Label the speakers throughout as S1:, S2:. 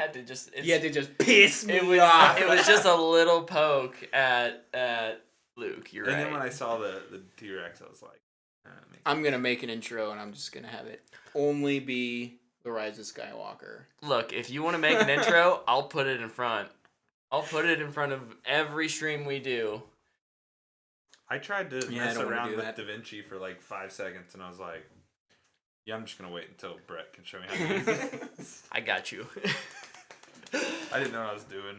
S1: had to just...
S2: You had to just piss me off.
S1: It was just a little poke at Luke, you're right.
S3: And then when I saw the T-Rex, I was like...
S2: I'm going to make an intro, and I'm just going to have it only be The Rise of Skywalker.
S1: Look, if you want to make an intro, I'll put it in front. I'll put it in front of every stream we do.
S3: I tried to mess around with DaVinci for like 5 seconds, and I was like, yeah, I'm just going to wait until Brett can show me how to use it.
S1: I got you.
S3: I didn't know what I was doing.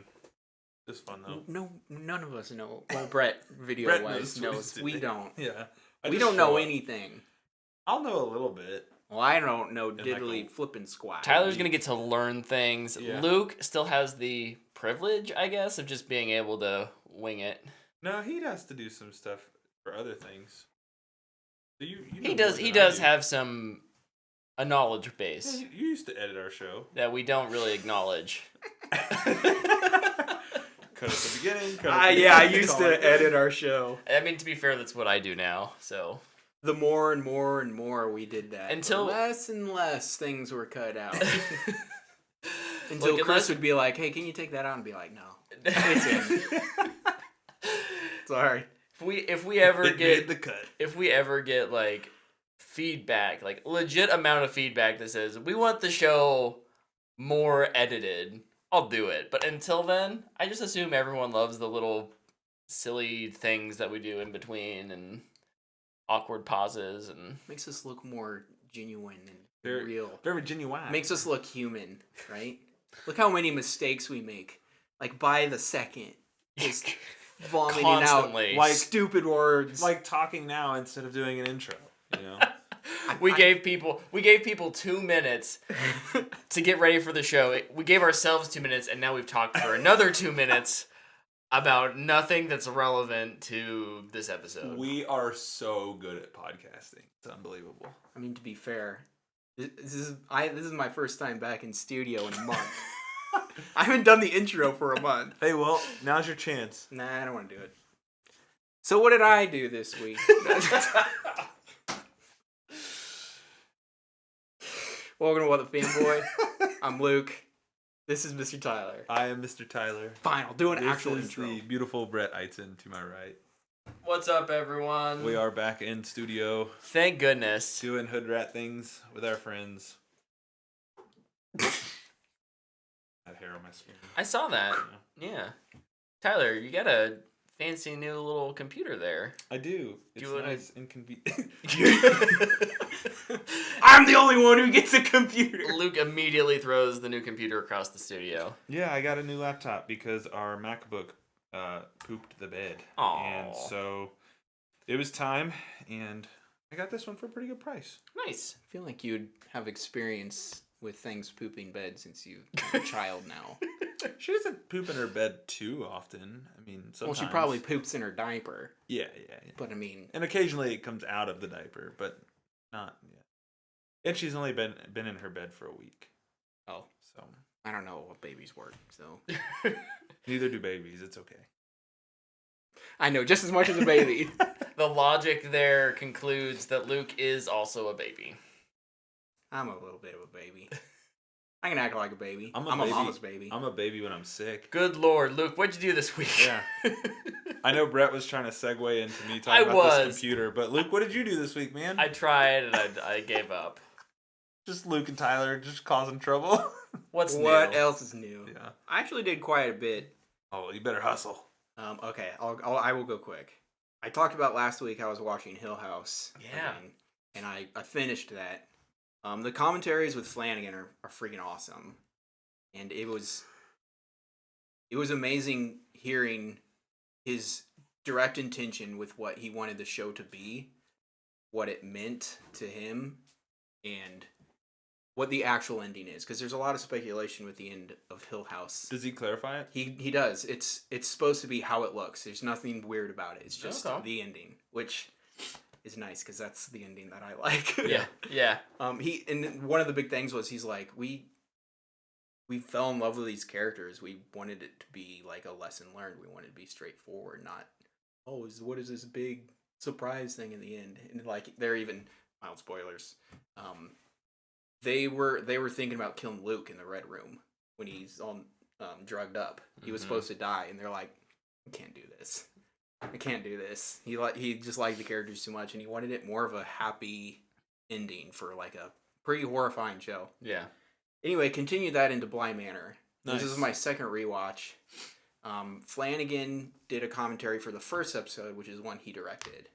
S3: It was fun, though.
S2: No, none of us know. Well, Brett, video-wise, knows. We don't.
S3: Yeah.
S2: We don't know anything.
S3: I'll know a little bit.
S2: Well, I don't know diddly flipping squat.
S1: Tyler's going to get to learn things.
S3: Yeah.
S1: Luke still has the privilege, I guess, of just being able to wing it.
S3: No, he has to do some stuff for other things. So you
S1: he does have a knowledge base.
S3: Yeah, you used to edit our show.
S1: That we don't really acknowledge.
S3: Cut at the beginning.
S2: I used to edit our show.
S1: I mean, to be fair, that's what I do now. So
S2: the more and more and more we did that,
S1: until
S2: less and less things were cut out. Until Chris would be like, "Hey, can you take that out?" And be like, "No, it's in." Sorry.
S1: If we ever get
S3: the cut.
S1: If we ever get like feedback, like legit amount of feedback that says we want the show more edited, I'll do it. But until then, I just assume everyone loves the little silly things that we do in between and awkward pauses and
S2: makes us look more genuine and
S3: real. Very genuine.
S2: Makes us look human, right? Look how many mistakes we make. Like by the second, just vomiting
S1: constantly
S2: out like stupid words.
S3: Like talking now instead of doing an intro, you know.
S1: We gave people 2 minutes to get ready for the show. We gave ourselves 2 minutes, and now we've talked for another 2 minutes about nothing that's relevant to this episode.
S3: We are so good at podcasting. It's unbelievable.
S2: I mean, to be fair, this is my first time back in studio in a month. I haven't done the intro for a month.
S3: Hey, well, now's your chance.
S2: Nah, I don't want to do it. So what did I do this week? Welcome to What the Fanboy. I'm Luke. This is Mr. Tyler.
S3: I am Mr. Tyler.
S2: Fine, I'll do an actual
S3: This
S2: intro.
S3: is the beautiful Brett Eitzen to my right.
S1: What's up, everyone?
S3: We are back in studio.
S1: Thank goodness.
S3: Doing hood rat things with our friends. I have hair on my screen.
S1: I saw that. Yeah. Tyler, you got a fancy new little computer there.
S3: I do. It's nice and convenient.
S2: I'm the only one who gets a computer.
S1: Luke immediately throws the new computer across the studio.
S3: Yeah, I got a new laptop because our MacBook pooped the bed.
S1: Aww.
S3: And so it was time, and I got this one for a pretty good price.
S1: Nice.
S2: I feel like you'd have experience with things pooping bed since you're a child now.
S3: She doesn't poop in her bed too often. I mean, sometimes.
S2: Well, she probably poops in her diaper.
S3: Yeah.
S2: But I mean...
S3: And occasionally it comes out of the diaper, but not yet. And she's only been in her bed for a week.
S2: Oh.
S3: So.
S2: I don't know what babies work, so...
S3: Neither do babies. It's okay.
S2: I know just as much as a baby.
S1: The logic there concludes that Luke is also a baby.
S2: I'm a little bit of a baby. I can act like a baby. I'm
S3: a
S2: mama's baby.
S3: I'm a baby when I'm sick.
S1: Good Lord, Luke, what'd you do this week?
S3: Yeah. I know Brett was trying to segue into me talking about this computer, but Luke, what did you do this week, man?
S1: I tried and I gave up.
S3: Just Luke and Tyler just causing trouble.
S1: What
S2: else is new?
S3: Yeah.
S2: I actually did quite a bit.
S3: Oh, you better hustle.
S2: Okay, I will go quick. I talked about last week I was watching Hill House.
S1: Yeah.
S2: Again, and I finished that. The commentaries with Flanagan are freaking awesome. And it was amazing hearing his direct intention with what he wanted the show to be, what it meant to him, and what the actual ending is. Because there's a lot of speculation with the end of Hill House.
S3: Does he clarify it?
S2: He does. It's supposed to be how it looks. There's nothing weird about it. It's just the ending, which is nice because that's the ending that I like.
S1: Yeah.
S2: And one of the big things was he's like, we fell in love with these characters. We wanted it to be like a lesson learned. We wanted it to be straightforward, not what is this big surprise thing in the end? And like they're even mild spoilers. They were thinking about killing Luke in the Red Room when he's all drugged up. He was supposed to die, and they're like, I can't do this. I can't do this. He just liked the characters too much, and he wanted it more of a happy ending for like a pretty horrifying show.
S1: Yeah.
S2: Anyway, continue that into Bly Manor.
S3: Nice.
S2: This is my second rewatch. Flanagan did a commentary for the first episode, which is one he directed.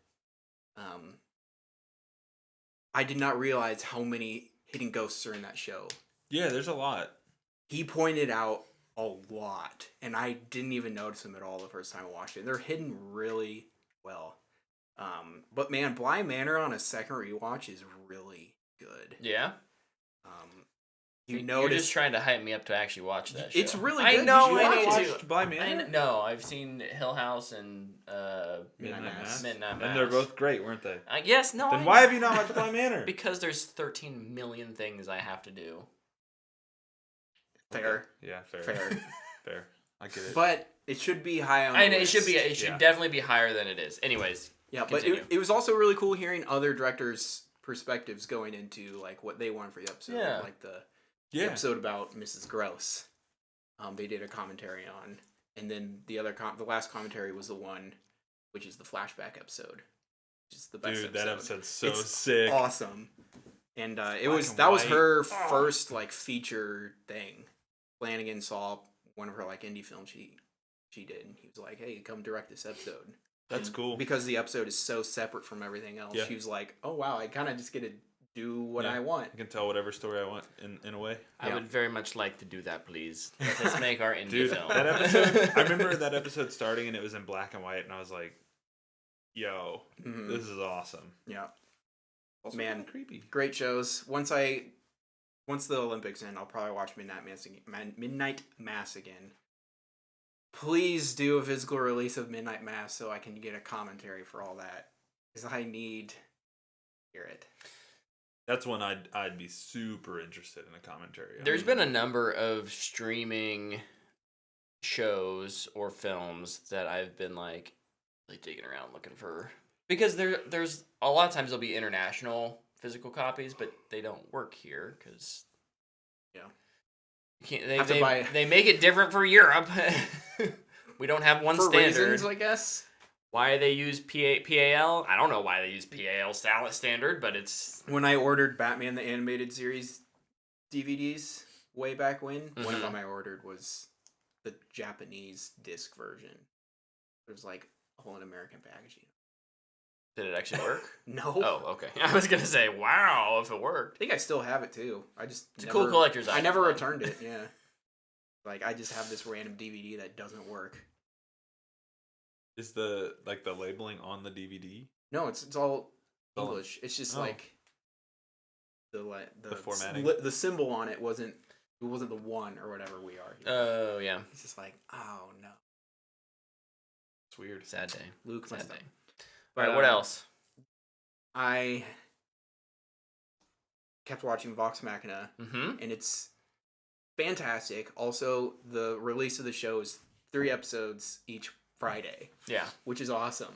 S2: I did not realize how many hidden ghosts are in that show.
S3: Yeah, there's a lot.
S2: He pointed out a lot, and I didn't even notice them at all the first time I watched it. They're hidden really well. But man, Bly Manor on a second rewatch is really good.
S1: Yeah.
S2: You're
S1: just trying to hype me up to actually watch that show.
S2: It's really good.
S1: I know.
S2: I
S1: need
S3: watched
S1: to.
S3: Bly Manor?
S1: No, I've seen Hill House and
S2: Midnight Mass.
S1: Midnight Mass.
S3: And they're both great, weren't they?
S1: I guess no.
S3: Then why have you not watched Bly Manor?
S1: Because there's 13 million things I have to do.
S2: Fair.
S3: Yeah, fair. Fair. I get it.
S2: But it should be high on.
S1: And
S2: the
S1: it should
S2: list.
S1: be. It should definitely be higher than it is. Anyways.
S2: Yeah,
S1: continue.
S2: but it was also really cool hearing other directors' perspectives going into like what they wanted for the episode.
S1: Yeah.
S2: Like the episode about Mrs. Gross. They did a commentary on, and then the last commentary was the one, which is the flashback episode, which is the best.
S3: Dude,
S2: episode.
S3: that episode's so
S2: It's
S3: sick.
S2: awesome. And that
S3: and
S2: was
S3: white.
S2: her first like feature thing. Flanagan saw one of her like indie films she did, and he was like, "Hey, come direct this episode."
S3: That's
S2: And
S3: cool.
S2: because the episode is so separate from everything else.
S3: Yeah.
S2: She was like, "Oh wow, I kind of just get to do what I want."
S3: I can tell whatever story I want in a way.
S1: I would very much like to do that, please. Let's make our indie
S3: Dude,
S1: film.
S3: that episode, I remember that episode starting and it was in black and white, and I was like, yo, this is awesome.
S2: Yeah.
S3: Also
S2: Man,
S3: kinda creepy.
S2: Great shows. Once the Olympics end, I'll probably watch Midnight Mass again. Please do a physical release of Midnight Mass so I can get a commentary for all that, because I need to hear it.
S3: That's when I'd be super interested in a commentary.
S1: There's been a number of streaming shows or films that I've been like really digging around looking for, because there's a lot of times there'll be international physical copies, but they don't work here because they make it different for Europe. We don't have one
S2: for
S1: standard.
S2: Reasons, I guess.
S1: Why they use PAL? I don't know why they use PAL standard, but it's...
S2: When I ordered Batman the Animated Series DVDs way back when, one of them I ordered was the Japanese disc version. It was like all in American packaging.
S1: Did it actually work?
S2: No.
S1: Oh, okay. I was gonna say, wow, if it worked.
S2: I think I still have it too. It's
S1: a cool collector's
S2: I
S1: item,
S2: never
S1: though.
S2: returned it. Yeah. Like I just have this random DVD that doesn't work.
S3: Is the labeling on the DVD?
S2: No, it's all English. It's just like the
S3: formatting.
S2: The symbol on it wasn't the one or whatever we are.
S1: Oh, yeah.
S2: It's just like, oh no.
S3: It's weird.
S1: Sad day.
S2: Luke
S1: Sad
S2: messed
S1: day.
S2: up.
S1: All right, what else?
S2: I kept watching Vox Machina, and it's fantastic. Also, the release of the show is 3 episodes each Friday.
S1: Yeah.
S2: Which is awesome.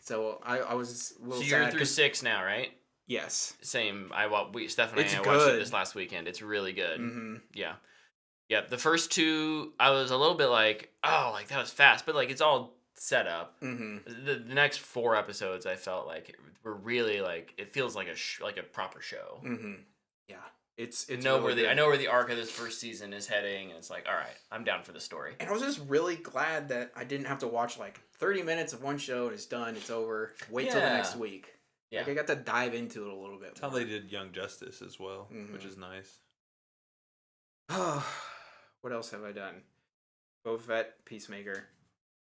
S2: So I was a little sad.
S1: So you're through 6 now, right?
S2: Yes.
S1: Same. Steph and
S2: It's
S1: I watched
S2: good.
S1: it this last weekend. It's really good.
S2: Mm-hmm.
S1: Yeah. Yeah. The first 2, I was a little bit like, oh, like that was fast, but like it's all set up.
S2: Mm-hmm.
S1: The next 4 episodes, I felt like were really like it feels like a proper show.
S2: Mm-hmm. Yeah. It's
S1: I know
S2: really good.
S1: I know where the arc of this first season is heading, and it's like, all right, I'm down for the story.
S2: And I was just really glad that I didn't have to watch like 30 minutes of one show and it's done, it's over. Wait till the next week.
S1: Yeah.
S2: Like I got to dive into it a little bit
S3: That's how
S2: more.
S3: they did Young Justice as well, which is nice.
S2: What else have I done? Boba Fett, Peacemaker.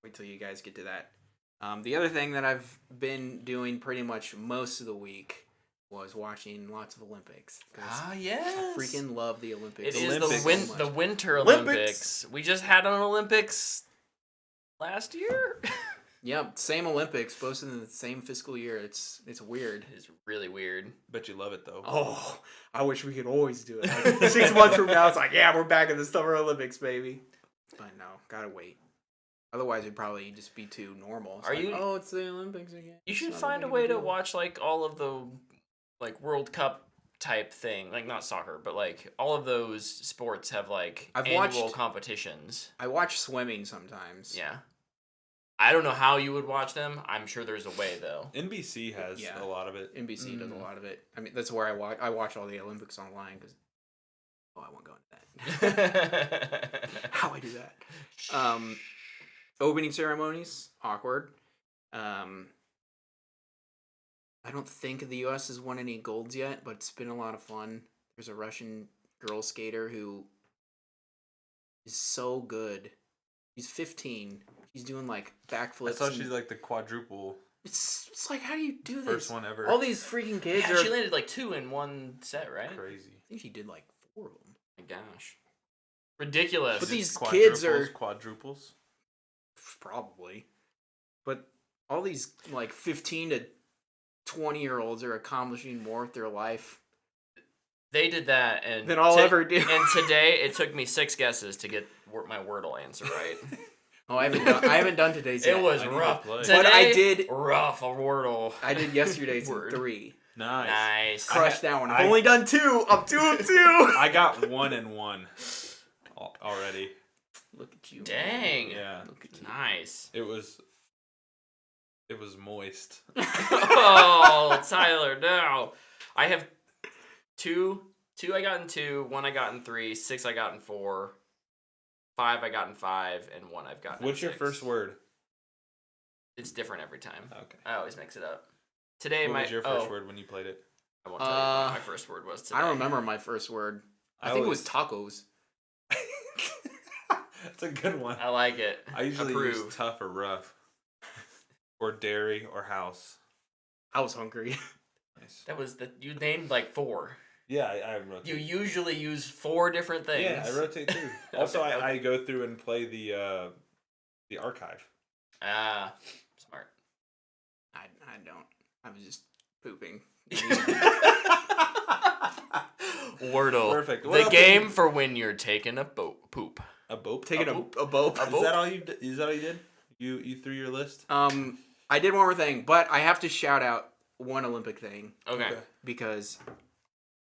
S2: Wait till you guys get to that. The other thing that I've been doing pretty much most of the week was watching lots of Olympics.
S1: Yes.
S2: I freaking love the Olympics.
S1: It is
S2: so
S1: the Winter
S2: Olympics.
S1: Olympics. We just had an Olympics last year.
S2: Yep, same Olympics, both in the same fiscal year. It's weird.
S1: It's really weird.
S3: Bet you love it though.
S2: Oh, I wish we could always do it. Like 6 months from now, it's like, yeah, we're back in the Summer Olympics, baby. But no, gotta wait. Otherwise, it'd probably just be too normal. It's oh, it's the Olympics again.
S1: You should
S2: It's not
S1: find a
S2: big
S1: way to
S2: deal.
S1: watch like all of the like World Cup type thing, like not soccer, but like all of those sports have like
S2: I've
S1: annual
S2: watched-
S1: competitions.
S2: I watch swimming sometimes.
S1: Yeah. I don't know how you would watch them. I'm sure there's a way though.
S3: NBC has a lot of it.
S2: NBC does a lot of it. I mean, that's where I watch all the Olympics online because I won't go into that. How I do that? Opening ceremonies, awkward. I don't think the U.S. has won any golds yet, but it's been a lot of fun. There's a Russian girl skater who is so good. She's 15. She's doing like backflips.
S3: I saw she's like the quadruple.
S2: It's like, how do you do this?
S3: First one ever.
S2: All these freaking kids
S1: Yeah,
S2: are.
S1: she landed like 2 in one set, right?
S3: Crazy.
S2: I think she did like 4 of them.
S1: My gosh. Ridiculous.
S2: But these
S3: Quadruples,
S2: kids are
S3: quadruples.
S2: probably. But all these like 15 to 20-year-olds are accomplishing more with their life
S1: They did that, and
S2: than I'll ever do.
S1: And today it took me 6 guesses to get my Wordle answer right.
S2: Oh, I haven't done today's yet.
S1: It was
S3: I need
S1: rough.
S3: to play.
S1: Today,
S2: But I did-
S1: rough a Wordle.
S2: I did yesterday's in
S1: Word.
S2: 3.
S3: Nice.
S1: Nice.
S2: Crushed that one. I've
S3: I-
S2: only done 2. I'm 2 of 2.
S3: I got 1 and 1 already.
S2: Look at you.
S1: Dang.
S3: Yeah.
S2: Look at you.
S1: Nice.
S3: It was moist.
S1: Oh, Tyler, no. I have 2 I got in 2, 1 I got in 3, 6 I got in 4, 5 I got in 5, and 1 I've gotten
S3: What's
S1: in
S3: your
S1: 6.
S3: first word?
S1: It's different every time.
S3: Okay.
S1: I always mix it up. Today
S3: What
S1: my
S3: was your first word when you played it?
S1: I won't tell you what my first word was today.
S2: I don't remember my first word. I think it was tacos.
S3: That's a good one.
S1: I like it.
S3: I usually
S1: Approve.
S3: use tough or rough. Or dairy or house.
S2: I was hungry.
S3: Nice.
S1: That was you named like 4.
S3: Yeah, I rotate.
S1: You usually use 4 different things.
S3: Yeah, I rotate too. Also,
S1: Okay.
S3: I go through and play the archive.
S1: Ah, smart.
S2: I don't. I was just pooping.
S1: Wordle.
S3: Perfect. What
S1: The
S3: else
S1: game
S3: did you-
S1: for when you're taking a poop.
S3: A bope?
S2: Taking
S1: A
S2: a
S1: boop?
S2: bope.
S3: Is that all you? Is that all you did? You threw your list?
S2: I did one more thing, but I have to shout out one Olympic thing
S1: Okay.
S2: because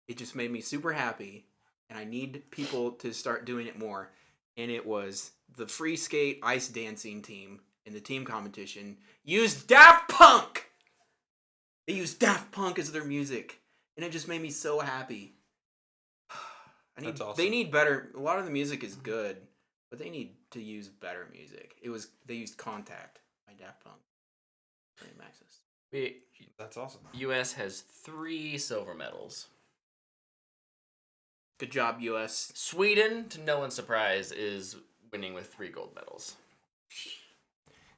S2: it just made me super happy, and I need people to start doing it more. And it was the free skate ice dancing team in the team competition used Daft Punk. They used Daft Punk as their music, and it just made me so happy.
S3: That's awesome.
S2: They need better. A lot of the music is good, but they need to use better music. They used Contact by Daft Punk.
S3: That's awesome.
S1: U.S. has 3 silver medals.
S2: Good job, U.S.
S1: Sweden, to no one's surprise, is winning with 3 gold medals.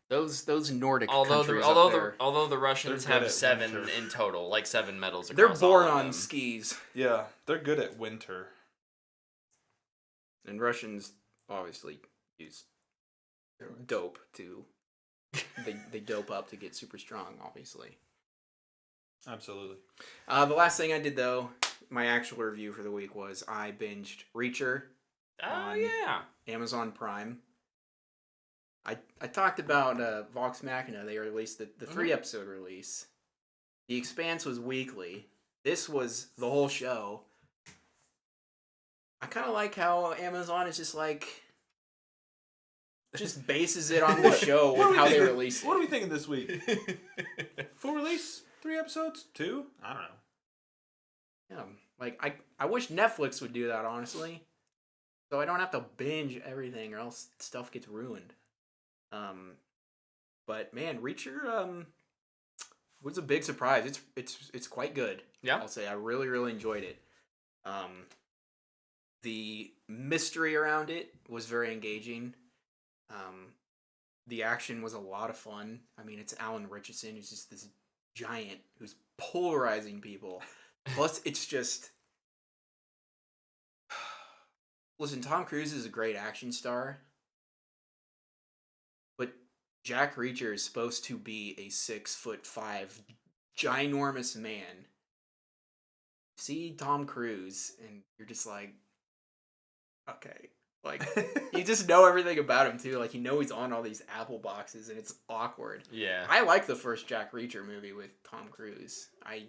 S2: Those Nordic
S1: Although
S2: countries
S1: the,
S2: up there,
S1: although the Russians
S3: They're good
S1: have
S3: at
S1: 7
S3: winter.
S1: in total, like 7 medals
S2: they're
S1: across all
S2: born
S1: of
S2: on
S1: them.
S2: skis,
S3: Yeah, they're good at winter.
S2: and Russians obviously use dope to. They dope up to get super strong, obviously.
S3: Absolutely.
S2: The last thing I did though, my actual review for the week was I binged Reacher
S1: Oh,
S2: on
S1: yeah.
S2: Amazon Prime. I talked about Vox Machina. They released the 3-episode release. The Expanse was weekly. This was the whole show. I kind of like how Amazon is just bases it on the show
S3: What do
S2: with
S3: we
S2: how they
S3: think
S2: release it.
S3: What are we thinking this week? Full release? 3 episodes? 2? I don't know.
S2: Yeah, I wish Netflix would do that, honestly. So I don't have to binge everything or else stuff gets ruined. But man, Reacher was a big surprise. It's quite good.
S1: Yeah.
S2: I'll say I really, really enjoyed it. The mystery around it was very engaging. The action was a lot of fun. I mean, it's Alan Richardson, who's just this giant who's polarizing people. Plus, it's just... Listen, Tom Cruise is a great action star, but Jack Reacher is supposed to be a 6'5" ginormous man. See Tom Cruise, and you're just like, okay. You just know everything about him, too. You know he's on all these Apple boxes, and it's awkward.
S1: Yeah.
S2: I like the first Jack Reacher movie with Tom Cruise. I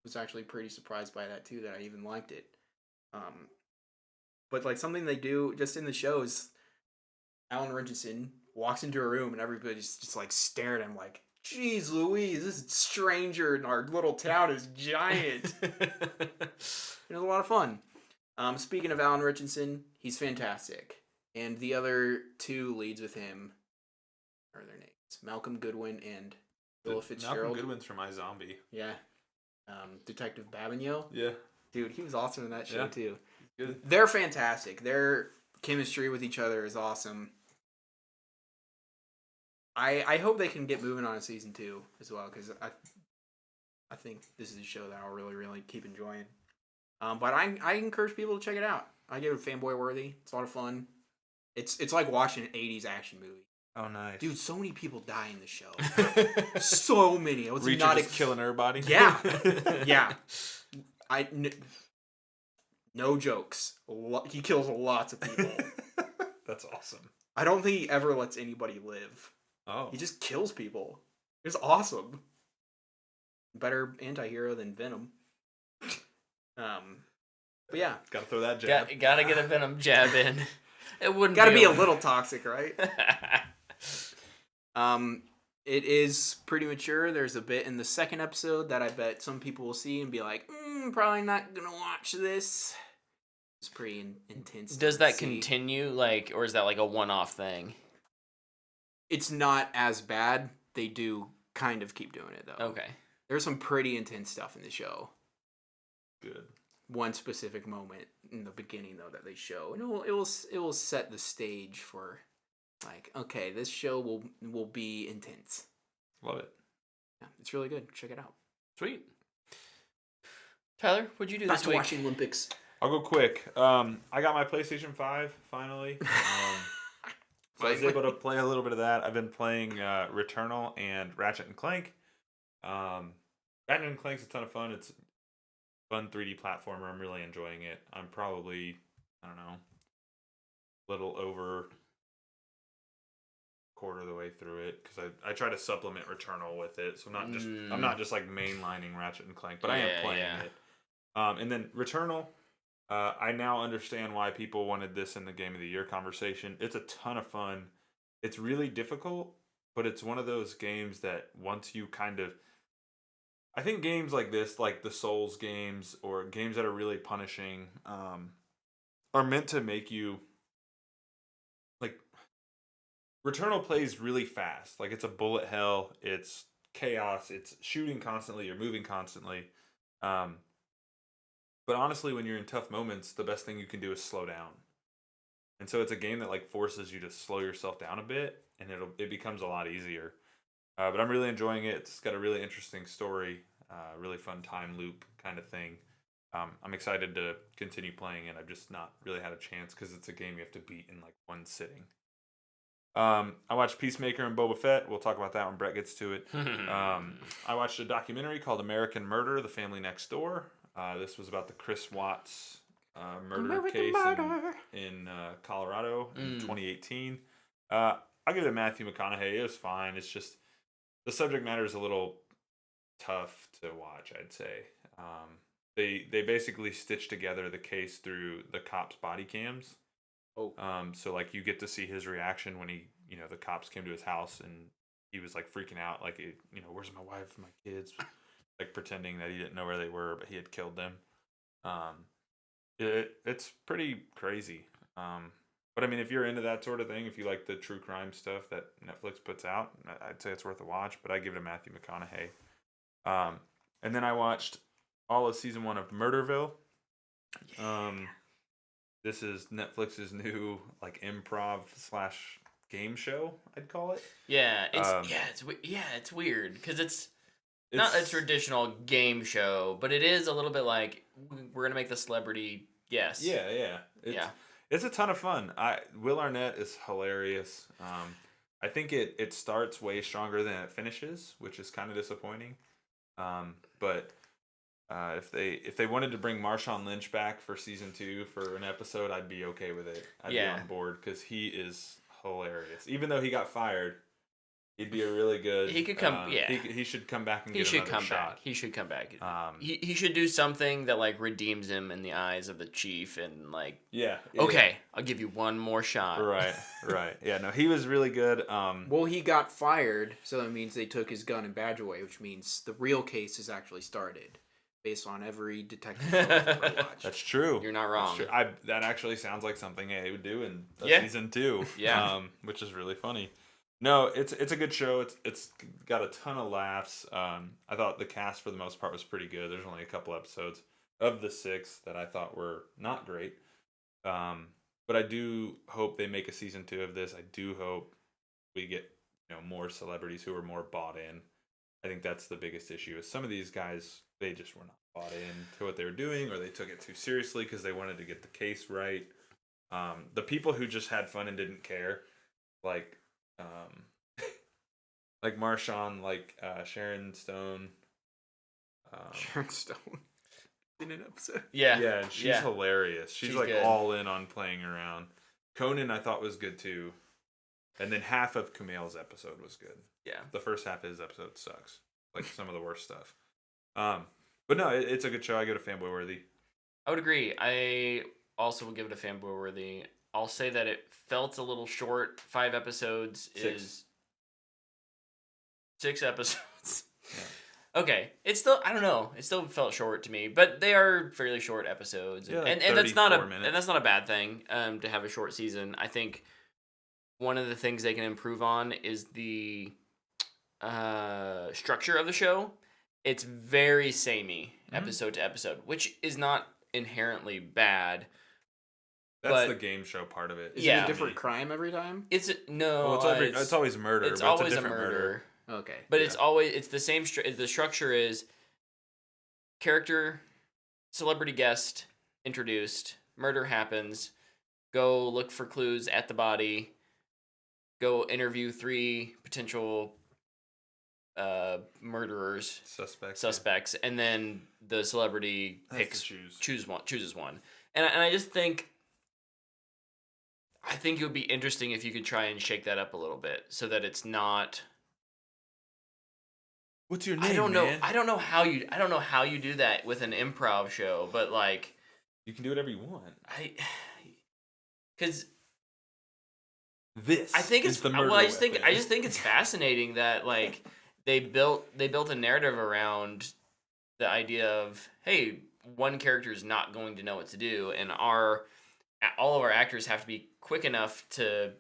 S2: was actually pretty surprised by that too, that I even liked it. But like something they do just in the show is Alan Richardson walks into a room and everybody's just like staring at him like, "Jeez Louise, this stranger in our little town is giant." It was a lot of fun. Speaking of Alan Richardson, he's fantastic. And the other two leads with him are their names. Malcolm Goodwin and Willa Fitzgerald.
S3: Malcolm Goodwin's from iZombie.
S2: Yeah. Detective Babinio.
S3: Yeah.
S2: Dude, he was awesome in that show too.
S3: Good.
S2: They're fantastic. Their chemistry with each other is awesome. I hope they can get moving on to season 2 as well, because I think this is a show that I'll really, really keep enjoying. But I encourage people to check it out. I give it fanboy worthy. It's a lot of fun. It's like watching an 80s action movie.
S3: Oh, nice.
S2: Dude, so many people die in the show. So many. I was
S3: Reacher
S2: not
S3: just killing everybody?
S2: Yeah. Yeah. No jokes. He kills lots of people.
S3: That's awesome.
S2: I don't think he ever lets anybody live.
S3: Oh.
S2: He just kills people. It's awesome. Better anti-hero than Venom. But yeah.
S3: Gotta throw that jab.
S1: Gotta get a Venom jab in. It wouldn't
S2: Gotta be a little toxic, right? It is pretty mature. There's a bit in the second episode that I bet some people will see and be like, probably not gonna watch this. It's pretty intense.
S1: Does that continue, like, or is that like a one-off thing?
S2: It's not as bad. They do kind of keep doing it though.
S1: Okay.
S2: There's some pretty intense stuff in the show.
S3: Good.
S2: One specific moment in the beginning though that they show, and it will set the stage for, like, okay, this show will be intense.
S3: Love it.
S2: Yeah, it's really good. Check it out.
S1: Sweet. Tyler, what'd you do
S2: Back
S1: this
S2: to
S1: week?
S2: watching Olympics.
S3: I'll go quick. I got my PlayStation 5 finally. So I was able to play a little bit of that. I've been playing Returnal and Ratchet and Clank. Ratchet and Clank's a ton of fun. It's a fun 3D platformer. I'm really enjoying it. I'm probably, I don't know, a little over quarter of the way through it, because I try to supplement Returnal with it. So I'm not just like mainlining Ratchet and Clank, but I am playing it. And then Returnal, I now understand why people wanted this in the Game of the Year conversation. It's a ton of fun. It's really difficult, but it's one of those games that once you kind of... I think games like this, like the Souls games, or games that are really punishing, are meant to make you... Like, Returnal plays really fast. Like, it's a bullet hell. It's chaos. It's shooting constantly. You're moving constantly. But honestly, when you're in tough moments, the best thing you can do is slow down. And so it's a game that like forces you to slow yourself down a bit, and it becomes a lot easier. But I'm really enjoying it. It's got a really interesting story, really fun time loop kind of thing. I'm excited to continue playing it. I've just not really had a chance because it's a game you have to beat in like one sitting. I watched Peacemaker and Boba Fett. We'll talk about that when Brett gets to it. I watched a documentary called American Murder, The Family Next Door. This was about the Chris Watts murder case in Colorado in 2018. I'll give it Matthew McConaughey. It was fine. It's just the subject matter is a little tough to watch, I'd say. They basically stitched together the case through the cops' body cams.
S2: Oh.
S3: So like you get to see his reaction when the cops came to his house and he was like freaking out, like, where's my wife and my kids? Like pretending that he didn't know where they were, but he had killed them. It's pretty crazy. But I mean, if you're into that sort of thing, if you like the true crime stuff that Netflix puts out, I'd say it's worth a watch. But I give it a Matthew McConaughey. And then I watched all of season 1 of Murderville. Yeah. This is Netflix's new like improv / game show, I'd call it.
S1: Yeah, it's weird because it's not a traditional game show, but it is a little bit like we're gonna make the celebrity guess.
S3: Yeah. It's a ton of fun. Will Arnett is hilarious. I think it starts way stronger than it finishes, which is kind of disappointing. But if they wanted to bring Marshawn Lynch back for season 2 for an episode, I'd be okay with it. I'd be on board because he is hilarious. Even though he got fired, He'd be a really good.
S1: He could come. Yeah,
S3: he should come back and
S1: he
S3: get
S1: should
S3: another
S1: come
S3: shot.
S1: back. He should come back.
S3: He
S1: He should do something that like redeems him in the eyes of the chief and like.
S3: yeah.
S1: Okay, I'll give you one more shot.
S3: Right. Yeah. No, he was really good.
S2: Well, he got fired, so that means they took his gun and badge away, which means the real case is actually started, based on every detective show I've ever watched.
S3: That's true.
S1: You're not wrong.
S3: That's true. That actually sounds like something they would do in season 2.
S1: Yeah.
S3: Which is really funny. No, it's a good show. It's got a ton of laughs. I thought the cast for the most part was pretty good. There's only a couple episodes of the 6 that I thought were not great. But I do hope they make a season 2 of this. I do hope we get more celebrities who are more bought in. I think that's the biggest issue. Is some of these guys, they just were not bought in to what they were doing, or they took it too seriously because they wanted to get the case right. The people who just had fun and didn't care, like Marshawn, like Sharon Stone.
S2: Sharon Stone in an episode.
S3: Yeah, and she's hilarious. She's like
S1: good.
S3: all in on playing around. Conan I thought was good too. And then half of Kumail's episode was good.
S1: Yeah.
S3: The first half of his episode sucks. Like some of the worst stuff. But no, it's a good show. I give it a fanboy worthy.
S1: I would agree. I also will give it a fanboy worthy. I'll say that it felt a little short. 5 episodes is 6 episodes.
S3: Yeah.
S1: Okay, it's still, I don't know. It still felt short to me, but they are fairly short episodes,
S3: Yeah, like
S1: and that's not
S3: 34 minutes.
S1: and that's not a bad thing. To have a short season, I think one of the things they can improve on is the structure of the show. It's very samey episode to episode, which is not inherently bad.
S3: That's the game show part of it.
S2: Is it a different crime every time?
S1: It's no.
S3: Well, it's always murder.
S1: It's
S3: but
S1: always
S3: it's
S1: a murder.
S2: Okay.
S1: But it's the same. The structure is character, celebrity guest introduced. Murder happens. Go look for clues at the body. Go interview 3 potential murderers, suspects, and then the celebrity chooses one. And I just think. I think it would be interesting if you could try and shake that up a little bit so that it's not.
S3: What's your name?
S1: I don't know.
S3: Man?
S1: I don't know how you do that with an improv show, but like
S3: you can do whatever you want.
S1: Because
S3: this.
S1: I think it's
S3: the murder
S1: I
S3: weapon.
S1: just think it's fascinating that like they built a narrative around the idea of, hey, one character is not going to know what to do, and all of our actors have to be quick enough to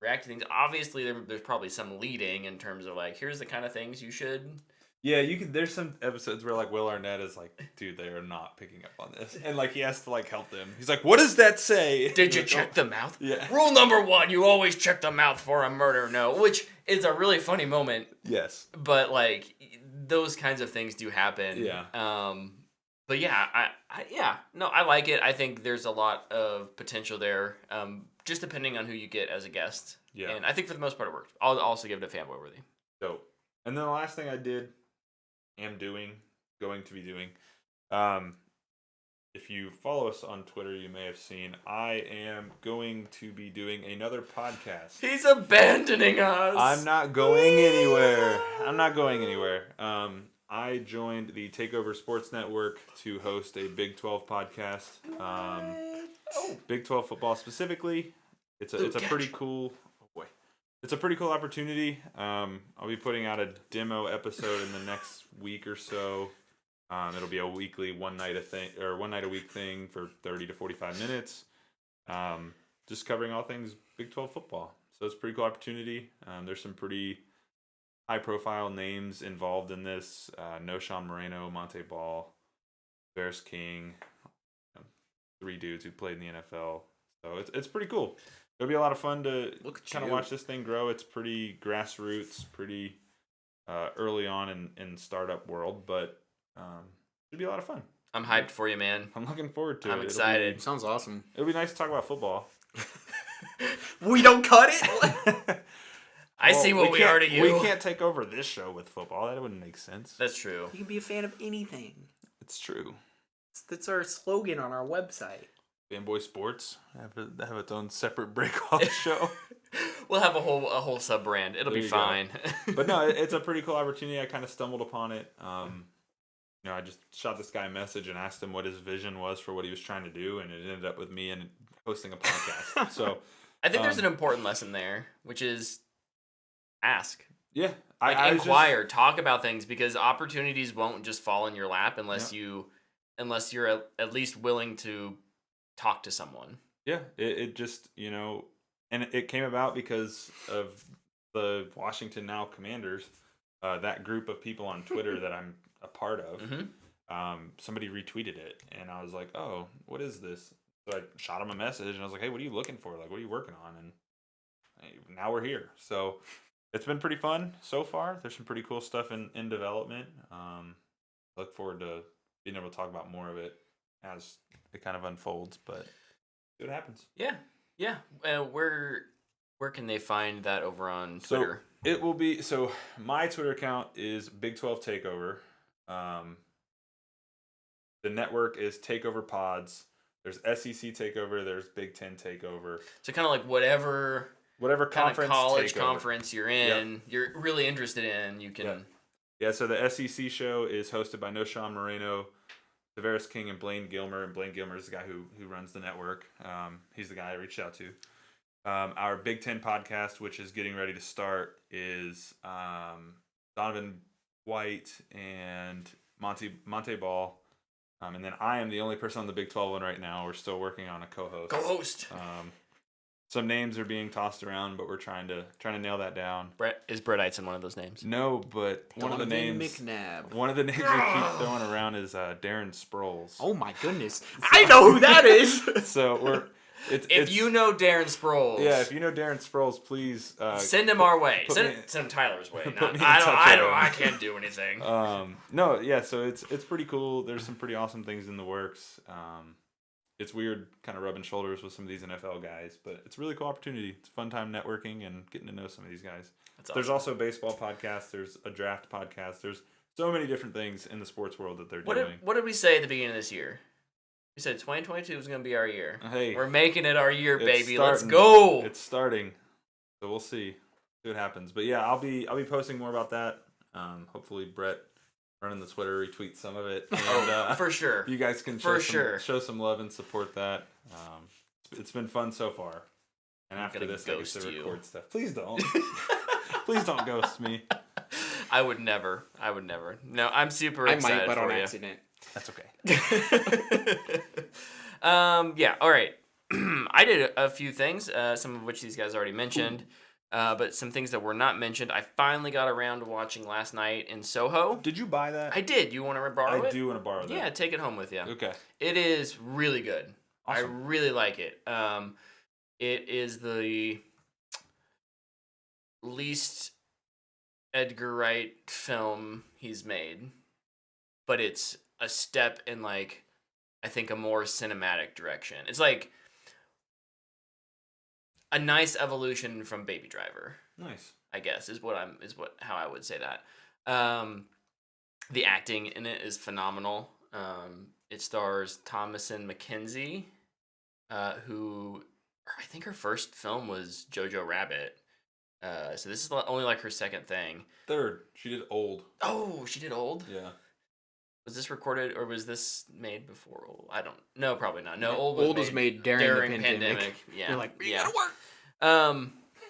S1: react to things. Obviously, there's probably some leading in terms of like, here's the kind of things you should.
S3: Yeah, you can. There's some episodes where like Will Arnett is like, dude, they are not picking up on this, and like he has to like help them. He's like, what does that say?
S1: Did you check the mouth?
S3: Yeah.
S1: Rule number 1: you always check the mouth for a murder. No, which is a really funny moment.
S3: Yes.
S1: But like those kinds of things do happen.
S3: Yeah.
S1: But yeah, I like it. I think there's a lot of potential there. Just depending on who you get as a guest.
S3: Yeah.
S1: And I think for the most part it worked. I'll also give it a fanboy worthy.
S3: Dope. And then the last thing I going to be doing. If you follow us on Twitter, you may have seen I am going to be doing another podcast.
S1: He's abandoning us.
S3: I'm not going anywhere. I joined the Takeover Sports Network to host a Big 12 podcast. Big 12 football specifically. It's a pretty cool. It's a pretty cool opportunity. I'll be putting out a demo episode in the next week or so. It'll be a weekly one night a week thing for 30 to 45 minutes. Just covering all things Big 12 football. So it's a pretty cool opportunity. There's some pretty high profile names involved in this. Sean Moreno, Monte Ball, Bears King, 3 dudes who played in the NFL. So it's pretty cool. It'll be a lot of fun to kind of watch this thing grow. It's pretty grassroots, pretty early on in startup world, but it'll be a lot of fun.
S1: I'm hyped for you, man.
S3: I'm looking forward to it.
S1: I'm excited.
S2: Sounds awesome.
S3: It'll be nice to talk about football.
S2: We don't cut it?
S1: I see what we are to you.
S3: We can't take over this show with football. That wouldn't make sense.
S1: That's true.
S2: You can be a fan of anything.
S3: It's true.
S2: That's our slogan on our website.
S3: Fanboy Sports have its own separate break-off show.
S1: We'll have a whole sub brand. It'll
S3: There
S1: be
S3: you go.
S1: fine.
S3: But no, it's a pretty cool opportunity. I kind of stumbled upon it. I just shot this guy a message and asked him what his vision was for what he was trying to do, and it ended up with me and hosting a podcast. So
S1: I think there's an important lesson there, which is ask.
S3: yeah,
S1: Like
S3: I
S1: inquire, talk about things, because opportunities won't just fall in your lap unless you're at least willing to talk to someone.
S3: Yeah, it just, and it came about because of the Washington Now Commanders, that group of people on Twitter that I'm a part of.
S1: Mm-hmm.
S3: Somebody retweeted it, and I was like, oh, what is this? So I shot him a message, and I was like, hey, what are you looking for? Like, what are you working on? And now we're here. So it's been pretty fun so far. There's some pretty cool stuff in development. Look forward to being able to talk about more of it as it kind of unfolds, but see what happens.
S1: Yeah. Where can they find that over on Twitter?
S3: So it will be, my Twitter account is Big 12 Takeover. The network is Takeover Pods. There's SEC Takeover. There's Big 10 Takeover.
S1: So kind of like whatever
S3: conference
S1: kind of college
S3: takeover.
S1: Conference you're in, you're really interested in, you can.
S3: Yeah. So the SEC show is hosted by Noshawn Moreno, Tavares King, and Blaine Gilmer. And Blaine Gilmer is the guy who runs the network. He's the guy I reached out to. Our Big 10 podcast, which is getting ready to start, is Donovan White and Monte Ball. And then I am the only person on the Big 12 one right now. We're still working on a co-host. Some names are being tossed around, but we're trying to nail that down.
S1: Is Brett Eitzen one of those names?
S3: No, but one of the names
S2: McNabb.
S3: One of the names we keep throwing around is Darren Sproles.
S2: Oh my goodness. I know who that is.
S3: So
S1: if you know Darren Sproles,
S3: if you know Darren Sproles, please
S1: send him our way. Send him Tyler's way. I can't do anything.
S3: So it's pretty cool. There's some pretty awesome things in the works. It's weird kind of rubbing shoulders with some of these NFL guys, but it's a really cool opportunity. It's a fun time networking and getting to know some of these guys.
S1: That's awesome.
S3: There's also a baseball podcast. There's a draft podcast. There's so many different things in the sports world that they're doing.
S1: What did we say at the beginning of this year? We said 2022 was going to be our year.
S3: Hey,
S1: we're making it our year, baby.
S3: Starting.
S1: Let's go.
S3: It's starting. So we'll see what happens. But yeah, I'll be posting more about that. Hopefully Brett running the Twitter retweet some of it. And,
S1: for sure.
S3: You guys can show some love and support that. It's been fun so far. And after this, I get to record stuff. Please don't. Please don't ghost me.
S1: I would never. No, I'm super excited.
S2: I might, but on
S1: you.
S2: accident.
S3: That's okay.
S1: Yeah. All right. I did a few things, some of which these guys already mentioned, but some things that were not mentioned. I finally got around to watching last night in Soho.
S3: Did you buy that?
S1: I did. You want to borrow it?
S3: I do want to borrow that.
S1: Yeah, take it home with you.
S3: Okay.
S1: It is really good.
S3: Awesome.
S1: I really like it. It is the least Edgar Wright film he's made, but it's a step in, like, I think a more cinematic direction. It's like a nice evolution from Baby Driver.
S3: Nice.
S1: I guess how I would say that. The acting in it is phenomenal. It stars Thomasin McKenzie, who I think her first film was Jojo Rabbit. So this is only like her second thing.
S3: Third. She did Old.
S1: Oh, she did Old?
S3: Yeah.
S1: Was this recorded or was this made before Old? I don't know. Probably not. No, Old
S2: was made during the pandemic.
S1: Yeah.
S2: You're like, we gotta work.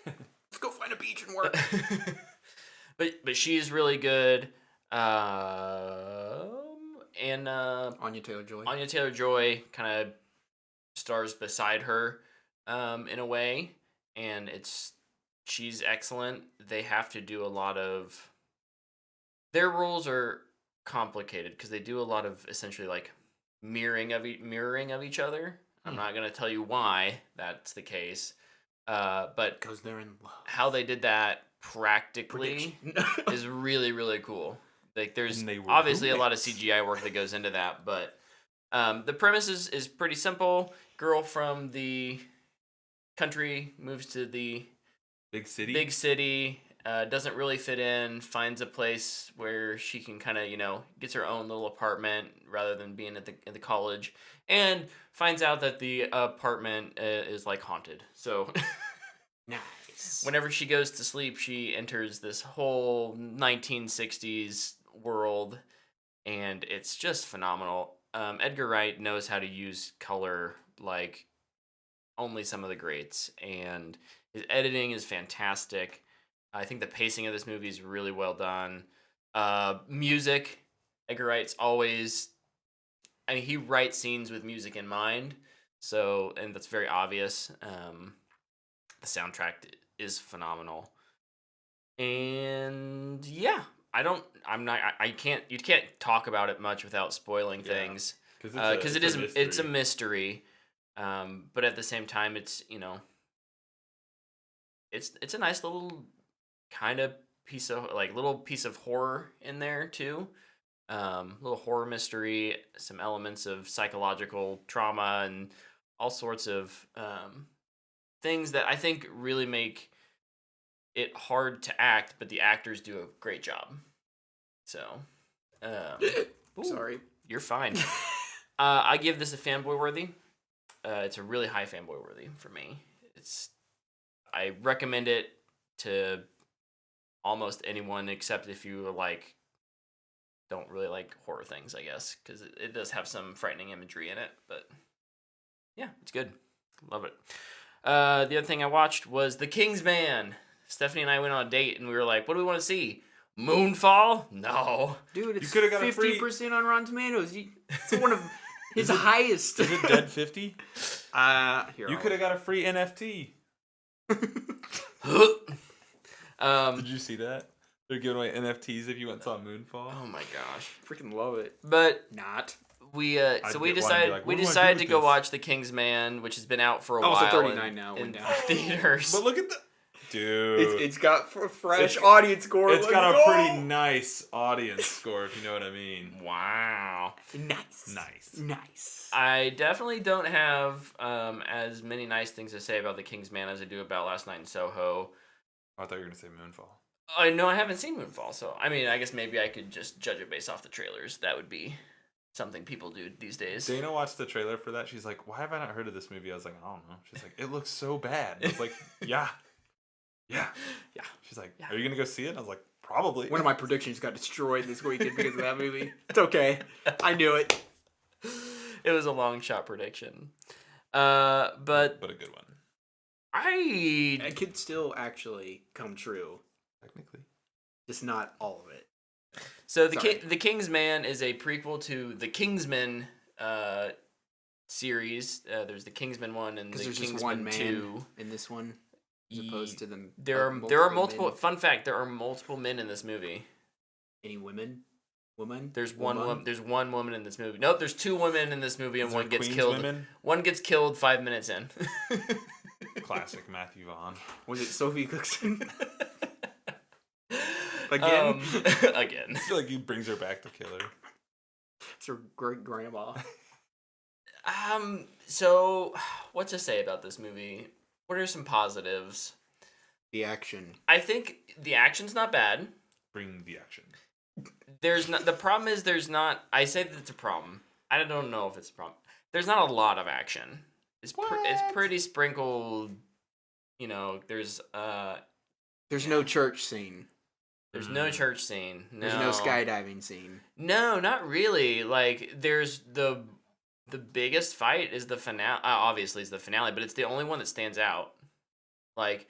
S2: Let's go find a beach and work.
S1: but she's really good. And
S2: Anya Taylor-Joy.
S1: Anya Taylor-Joy kind of stars beside her, in a way, and she's excellent. They have to do a lot of. Their roles are complicated because they do a lot of essentially like mirroring of each other. I'm not gonna tell you why that's the case, but
S2: because they're in love.
S1: How they did that practically is really, really cool. Like there's obviously a lot of CGI work that goes into that, but the premise is pretty simple. Girl from the country moves to the
S3: big city,
S1: doesn't really fit in, finds a place where she can kind of, gets her own little apartment rather than being at the college, and finds out that the apartment is like haunted. So
S2: Nice.
S1: whenever she goes to sleep, she enters this whole 1960s world, and it's just phenomenal. Edgar Wright knows how to use color like only some of the greats, and his editing is fantastic. I think the pacing of this movie is really well done. Music, Edgar Wright's always, I mean, he writes scenes with music in mind, so, and that's very obvious. The soundtrack is phenomenal. And yeah, you can't talk about it much without spoiling things. Because it's a mystery. But at the same time, it's it's a nice little kind of piece of horror in there too. Little horror mystery, some elements of psychological trauma, and all sorts of things that I think really make it hard to act, but the actors do a great job. So,
S2: Sorry.
S1: you're fine. I give this a fanboy worthy. It's a really high fanboy worthy for me. I recommend it to almost anyone except if you don't really like horror things, I guess, because it does have some frightening imagery in it. But yeah, it's good. Love it. The other thing I watched was The King's Man. Stephanie and I went on a date, and we were like, "What do we want to see? Moonfall? No,
S2: Dude, it's
S3: coulda got a free-
S2: 50% on Rotten Tomatoes. It's one of his highest.
S3: Is it Dead 50?
S2: Here,
S3: You could have got a free NFT. Did you see that? They're giving away NFTs if you went and saw Moonfall.
S1: Oh my gosh,
S2: freaking love it.
S1: but
S2: Not.
S1: we
S3: I'd
S1: we
S3: get one and be
S1: decided
S3: like,
S1: we
S3: "What do I do
S1: decided to
S3: with
S1: go
S3: this?"
S1: watch The King's Man, which has been out for a
S2: Oh,
S1: while.
S2: it's at 39 now.
S1: in
S2: Went down.
S1: theaters.
S3: But look at the dude.
S2: It's got a fresh
S3: It's-
S2: audience score.
S3: It's
S2: Let's
S3: got a
S2: go!
S3: pretty nice audience score, if you know what I mean.
S1: Wow.
S2: Nice.
S1: I definitely don't have as many nice things to say about The King's Man as I do about Last Night in Soho.
S3: Oh, I thought you were gonna say Moonfall.
S1: I know I haven't seen Moonfall, so I mean, I guess maybe I could just judge it based off the trailers. That would be something people do these days.
S3: Dana watched the trailer for that. She's like, "Why have I not heard of this movie?" I was like, "I don't know." She's like, "It looks so bad." I was like, "Yeah." She's like, "Are you gonna go see it?" I was like, "Probably."
S2: One of my predictions got destroyed this weekend because of that movie. It's okay. I knew it.
S1: It was a long shot prediction, but
S3: a good one.
S2: It could still actually come true.
S3: Technically.
S2: Just not all of it.
S1: So
S2: Sorry.
S1: the King's Man is a prequel to the Kingsman series. There's the Kingsman 1 and the
S2: Because there's
S1: Kingsman
S2: just one man
S1: 2.
S2: in this one, as opposed to them.
S1: There are multiple.
S2: men.
S1: Fun fact: there are multiple men in this movie.
S2: Any women? Woman?
S1: There's There's one woman in this movie. Nope. There's two women in this movie, and
S3: Is
S1: one
S3: there
S1: gets
S3: Queen's
S1: killed.
S3: Women?
S1: One gets killed 5 minutes in.
S3: Classic Matthew Vaughn.
S2: Was it Sophie Cookson? Again?
S1: Again.
S3: I feel like he brings her back to kill her.
S2: It's her great grandma.
S1: So, what to say about this movie? What are some positives?
S2: The action.
S1: I think the action's not bad.
S3: Bring the action.
S1: The problem is there's not. I say that it's a problem. I don't know if it's a problem. There's not a lot of action. It's pretty sprinkled. There's
S2: no church scene.
S1: There's no church scene. No.
S2: There's no skydiving scene.
S1: No, not really. Like there's the biggest fight is the finale. Obviously, it's the finale, but it's the only one that stands out. Like,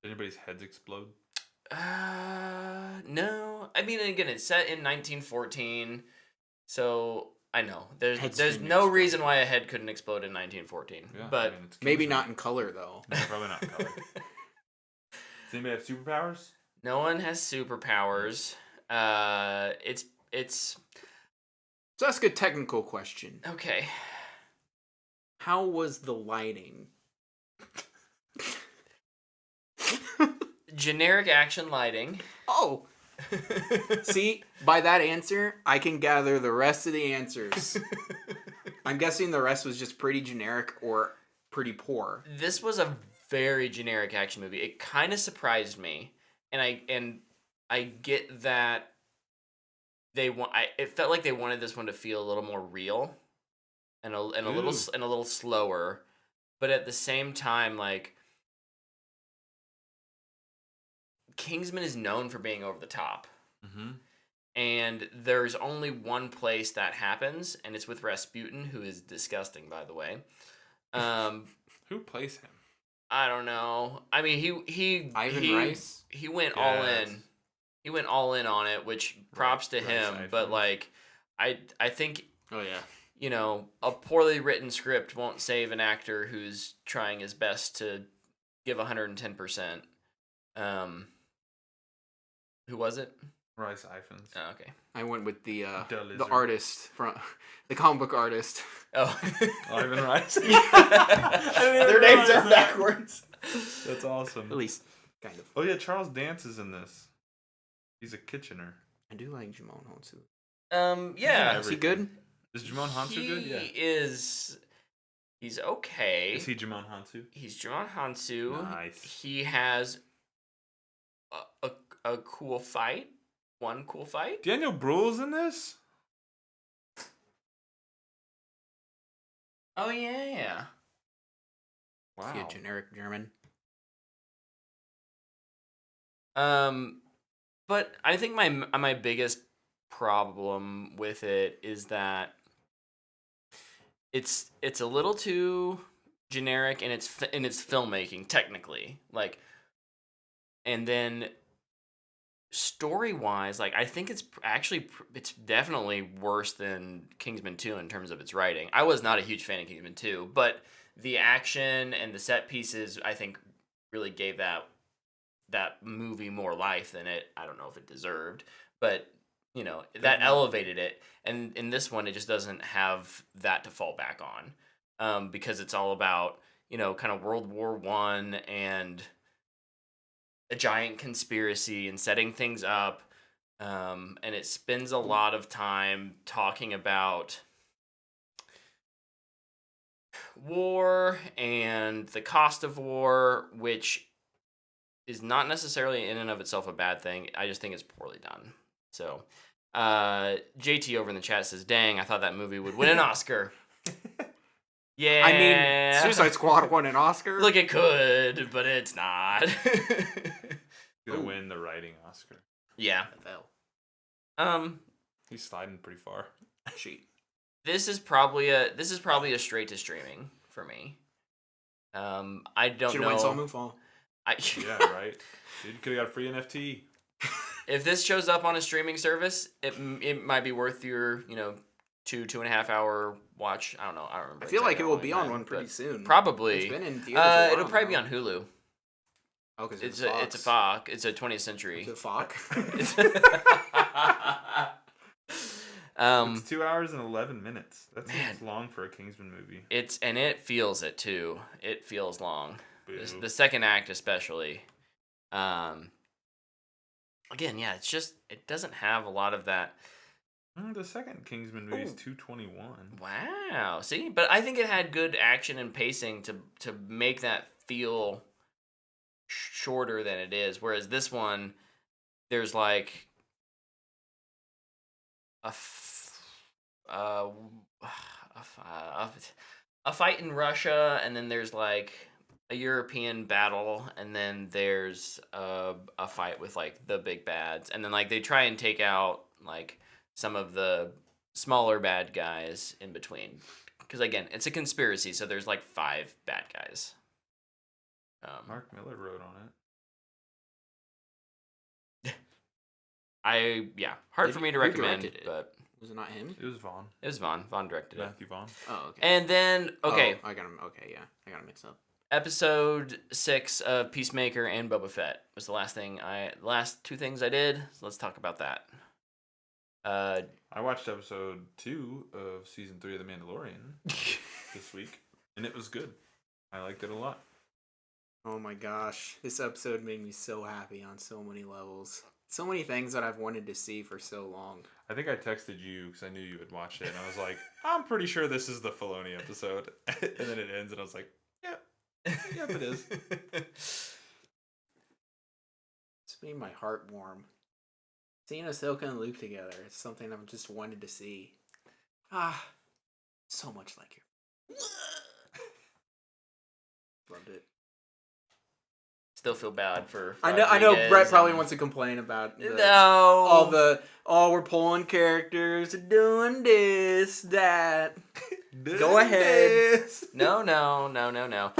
S3: did anybody's heads explode?
S1: No. I mean, again, it's set in 1914, so I know there's no reason why a head couldn't explode in 1914.
S3: Yeah,
S1: but
S3: I mean, it's
S2: maybe
S3: Kingsman.
S2: not in color though.
S3: No, probably not in color. Does anybody have superpowers?
S1: No one has superpowers. It's
S2: So ask a technical question.
S1: okay.
S2: How was the lighting?
S1: Generic action lighting.
S2: Oh. See, by that answer, I can gather the rest of the answers. I'm guessing the rest was just pretty generic or pretty poor.
S1: This was a very generic action movie. It kind of surprised me. I get that it felt like they wanted this one to feel a little more real and a little slower, but at the same time, like, Kingsman is known for being over the top.
S3: Mm-hmm.
S1: And there's only one place that happens, and it's with Rasputin, who is disgusting, by the way.
S3: Who plays him?
S1: I don't know. I mean,
S2: Ivan Rice?
S1: He went all in. He went all in on it, which props to him. But like, I think.
S2: Oh yeah.
S1: You know, a poorly written script won't save an actor who's trying his best to give 110%. Who was it?
S3: Rice Iphans.
S1: Oh, okay.
S2: I went with the artist from the comic book artist.
S1: Oh,
S3: Ivan Rice.
S2: Their names are backwards.
S3: That's awesome.
S2: At least, kind of.
S3: Oh yeah, Charles Dance is in this. He's a Kitchener.
S2: I do like Jimon Honsu.
S1: Yeah.
S2: Is he good?
S3: Is Jimon Hansu good? Yeah.
S1: He's okay.
S3: Is he Jimon Hansu?
S1: He's Jimon Hansu.
S3: Nice.
S1: He has a cool fight. One cool fight.
S3: Daniel Bruhl's in this?
S1: Oh yeah.
S2: Wow. Is he a generic German?
S1: But I think my biggest problem with it is that it's a little too generic in its filmmaking technically, like, and then story-wise, like, I think it's definitely worse than Kingsman 2 in terms of its writing. I was not a huge fan of Kingsman 2, but the action and the set pieces, I think, really gave that movie more life than I don't know if it deserved, but you know, that elevated it. And in this one, it just doesn't have that to fall back on, because it's all about, you know, kind of World War I and a giant conspiracy and setting things up, and it spends a lot of time talking about war and the cost of war, which is not necessarily in and of itself a bad thing. I just think it's poorly done. So, JT over in the chat says, "Dang, I thought that movie would win an Oscar." Yeah.
S2: I mean, Suicide Squad won an Oscar.
S1: Look, it could, but it's not.
S3: Gonna win the writing Oscar.
S1: Yeah.
S3: He's sliding pretty far.
S1: This is probably a straight to streaming for me. I don't
S2: Should've
S1: know.
S2: went Saw Moonfall.
S3: Yeah, right. Dude, could have got a free NFT.
S1: If this shows up on a streaming service, it might be worth your 2.5 hour watch. I don't know. I don't remember.
S2: I feel like it will
S1: exactly
S2: be
S1: how long
S2: on
S1: it
S2: one
S1: is,
S2: pretty soon.
S1: Probably.
S2: It's been in theaters. A while
S1: it'll probably be
S2: now.
S1: on Hulu.
S2: Oh, because
S1: It's a Fox. It's a 20th century.
S2: It's a Fox.
S3: It's 2 hours and 11 minutes. That seems long for a Kingsman movie.
S1: It feels it too. It feels long.
S3: Boo.
S1: The second act especially. Again, yeah, it's just it doesn't have a lot of that.
S3: The second Kingsman movie is 2:21.
S1: Wow. See, but I think it had good action and pacing to make that feel shorter than it is. Whereas this one, there's like a fight in Russia, and then there's like a European battle, and then there's a fight with like the big bads, and then like they try and take out like some of the smaller bad guys in between, because again, it's a conspiracy, so there's like 5 bad guys.
S3: Mark Miller wrote on it.
S1: Hard for me to recommend,
S2: directed it?
S1: but
S2: Was it not him?
S3: It was Vaughn.
S1: it was Vaughn. Vaughn directed it.
S3: Matthew Vaughn.
S2: Oh, okay.
S1: And then
S2: I got him. Okay, yeah, I got him mixed up.
S1: episode 6 of Peacemaker and Boba Fett was the last 2 things I did. So let's talk about that.
S3: I watched episode 2 of season 3 of The Mandalorian this week, and it was good. I liked it a lot.
S2: Oh my gosh, this episode made me so happy on so many levels. So many things that I've wanted to see for so long.
S3: I think I texted you because I knew you had watched it, and I was like, I'm pretty sure this is the Filoni episode. And then it ends, and I was like, yep, it is.
S2: It's made my heart warm. Seeing Ahsoka and Luke together, it's something I've just wanted to see. So much like her. Loved it.
S1: Still feel bad for.
S2: I know.
S1: Rodriguez
S2: Brett probably
S1: and-
S2: wants to complain about
S1: No.
S2: we're pulling characters, doing this, that. Go ahead.
S1: No.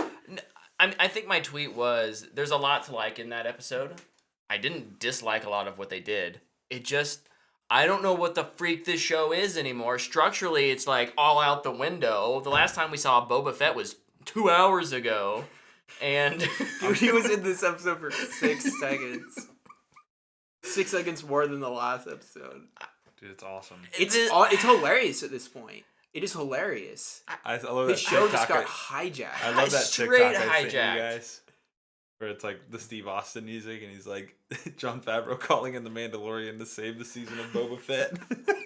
S1: I think my tweet was, there's a lot to like in that episode. I didn't dislike a lot of what they did. It just, I don't know what the freak this show is anymore. Structurally, it's like all out the window. The last time we saw Boba Fett was 2 hours ago. And
S2: Dude, he was in this episode for 6 seconds. 6 seconds more than the last episode.
S3: Dude, it's awesome.
S2: It's hilarious at this point. It is hilarious.
S3: I love
S2: His
S3: that
S2: show just
S3: TikTok.
S2: got hijacked.
S3: I love that
S1: Straight
S3: TikTok I sent you
S1: hijacked.
S3: guys. Where it's like the Steve Austin music, and he's like Jon Favreau calling in the Mandalorian to save the season of Boba Fett.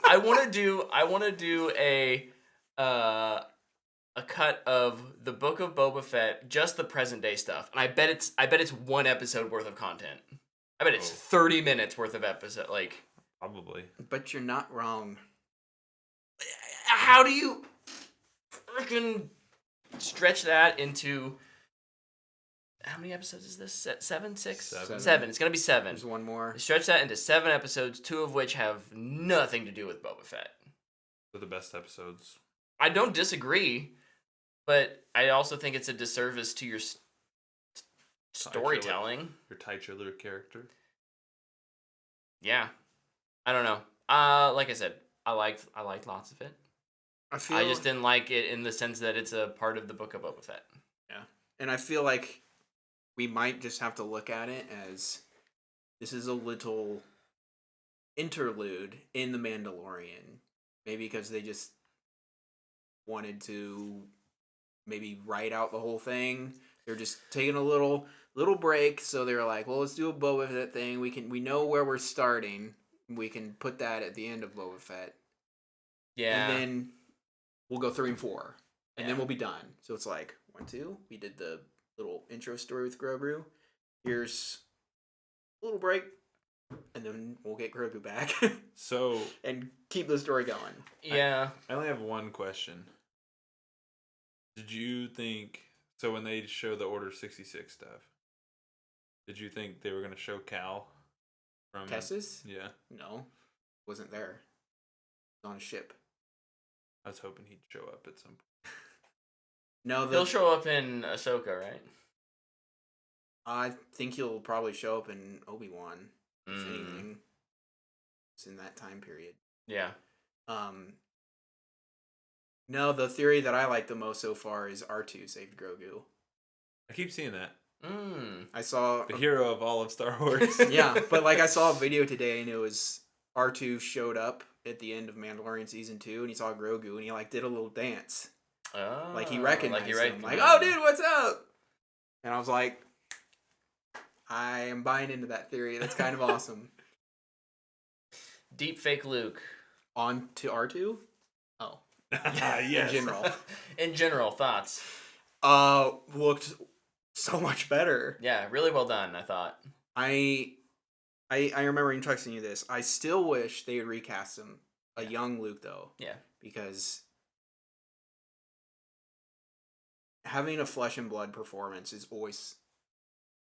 S1: I want to do a cut of the Book of Boba Fett, just the present day stuff, and I bet it's 1 episode worth of content. I bet it's 30 minutes worth of episode. Like,
S3: Probably.
S2: But you're not wrong.
S1: how do you freaking stretch that into? How many episodes is this? 7, 6,
S3: Seven.
S1: 7. It's gonna be 7.
S2: There's one more.
S1: Stretch that into 7 episodes, 2 of which have nothing to do with Boba Fett.
S3: They're the best episodes.
S1: I don't disagree, but I also think it's a disservice to your storytelling.
S3: Your titular character.
S1: Yeah, I don't know. Like I said, I liked lots of it. I just didn't like it in the sense that it's a part of the Book of Boba Fett.
S2: Yeah. And I feel like we might just have to look at it as this is a little interlude in The Mandalorian. Maybe because they just wanted to maybe write out the whole thing. They're just taking a little break, so they're like, well, let's do a Boba Fett thing. We know where we're starting. We can put that at the end of Boba Fett.
S1: Yeah.
S2: And then we'll go 3 and 4. And then
S1: Yeah.
S2: we'll be done. So it's like 1, 2. We did the little intro story with Grogu. Here's a little break. And then we'll get Grogu back.
S3: So
S2: and keep the story going.
S1: Yeah.
S3: I only have one question. Did you think so when they show the Order 66 stuff? Did you think they were gonna show Cal from
S2: Kessis?
S3: Yeah,
S2: No. Wasn't there. It was on a ship.
S3: I was hoping he'd show up at some point.
S2: No,
S1: He'll show up in Ahsoka, right?
S2: I think he'll probably show up in Obi-Wan. If
S1: Mm.
S2: anything. It's in that time period.
S1: Yeah.
S2: No, the theory that I like the most so far is R2 saved Grogu.
S3: I keep seeing that.
S2: I saw
S3: The hero of all of Star Wars.
S2: yeah, but like I saw a video today and it was R2 showed up at the end of Mandalorian season 2 and he saw Grogu and he like did a little dance.
S1: Oh,
S2: Like he recognized him. Like,
S1: recognized
S2: oh
S1: him.
S2: dude, what's up? And I was like, I am buying into that theory. That's kind of awesome.
S1: Deep fake Luke.
S2: On to R2? Oh.
S3: Yes.
S2: In general.
S1: In general, thoughts?
S2: Looked so much better.
S1: Yeah, really well done, I thought.
S2: I remember texting you this. I still wish they would recast him a young Luke though.
S1: Yeah.
S2: Because having a flesh and blood performance is always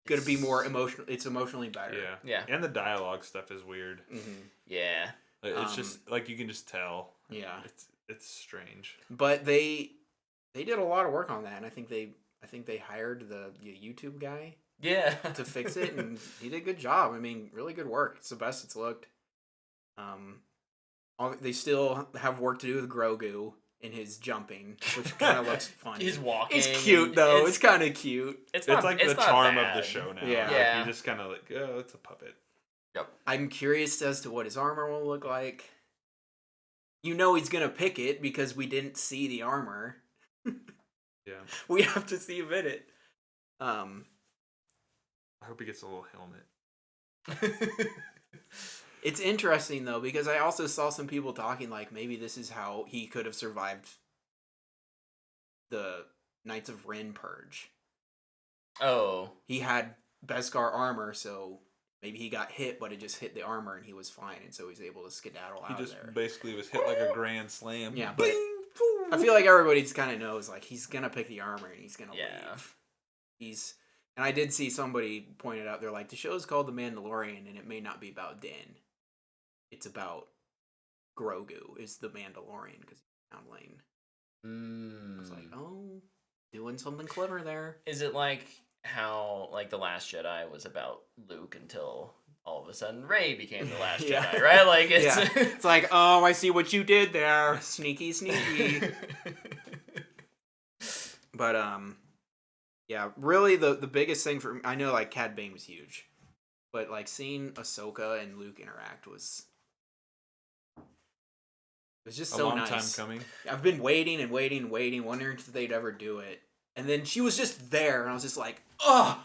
S2: going to be more emotional. It's emotionally better.
S3: Yeah.
S1: Yeah.
S3: And the dialogue stuff is weird.
S2: Mm-hmm.
S1: Yeah.
S3: Like, it's just like you can just tell.
S2: Yeah.
S3: It's strange.
S2: But they did a lot of work on that, and I think they hired the YouTube guy
S1: Yeah.
S2: to fix it, and he did a good job. I mean, really good work. It's the best it's looked. They still have work to do with Grogu in his jumping, which kind of looks funny.
S1: He's walking.
S2: It's cute though. It's kind of cute.
S1: It's
S3: Like the
S1: not
S3: charm
S1: bad.
S3: of the show now.
S2: Yeah.
S3: Like,
S1: Yeah.
S3: you just kind of like, oh, it's a puppet.
S1: Yep.
S2: I'm curious as to what his armor will look like. You know he's gonna pick it because we didn't see the armor.
S3: Yeah.
S2: We have to see him in it.
S3: I hope he gets a little helmet.
S2: It's interesting though because I also saw some people talking like maybe this is how he could have survived the Knights of Ren purge.
S1: Oh.
S2: He had Beskar armor, so maybe he got hit, but it just hit the armor and he was fine, and so he's able to skedaddle
S3: He
S2: out
S3: just
S2: of there.
S3: basically was hit like a grand slam.
S2: Yeah, but
S3: Bing!
S2: I feel like everybody just kind of knows, like, he's gonna pick the armor and he's gonna leave. And I did see somebody pointed out, they're like, the show's called The Mandalorian, and it may not be about Din. It's about Grogu is the Mandalorian because he's foundling. I was like, oh, doing something clever there.
S1: Is it like how like The Last Jedi was about Luke until all of a sudden Rey became the Last
S2: Yeah.
S1: Jedi, right? Like it's
S2: Yeah. It's like, oh, I see what you did there. Sneaky, sneaky. But yeah, really the biggest thing for me, I know like Cad Bane was huge, but like seeing Ahsoka and Luke interact was just
S3: A
S2: so
S3: long
S2: nice.
S3: time coming.
S2: I've been waiting and waiting and waiting, wondering if they'd ever do it, and then she was just there, and I was just like, oh.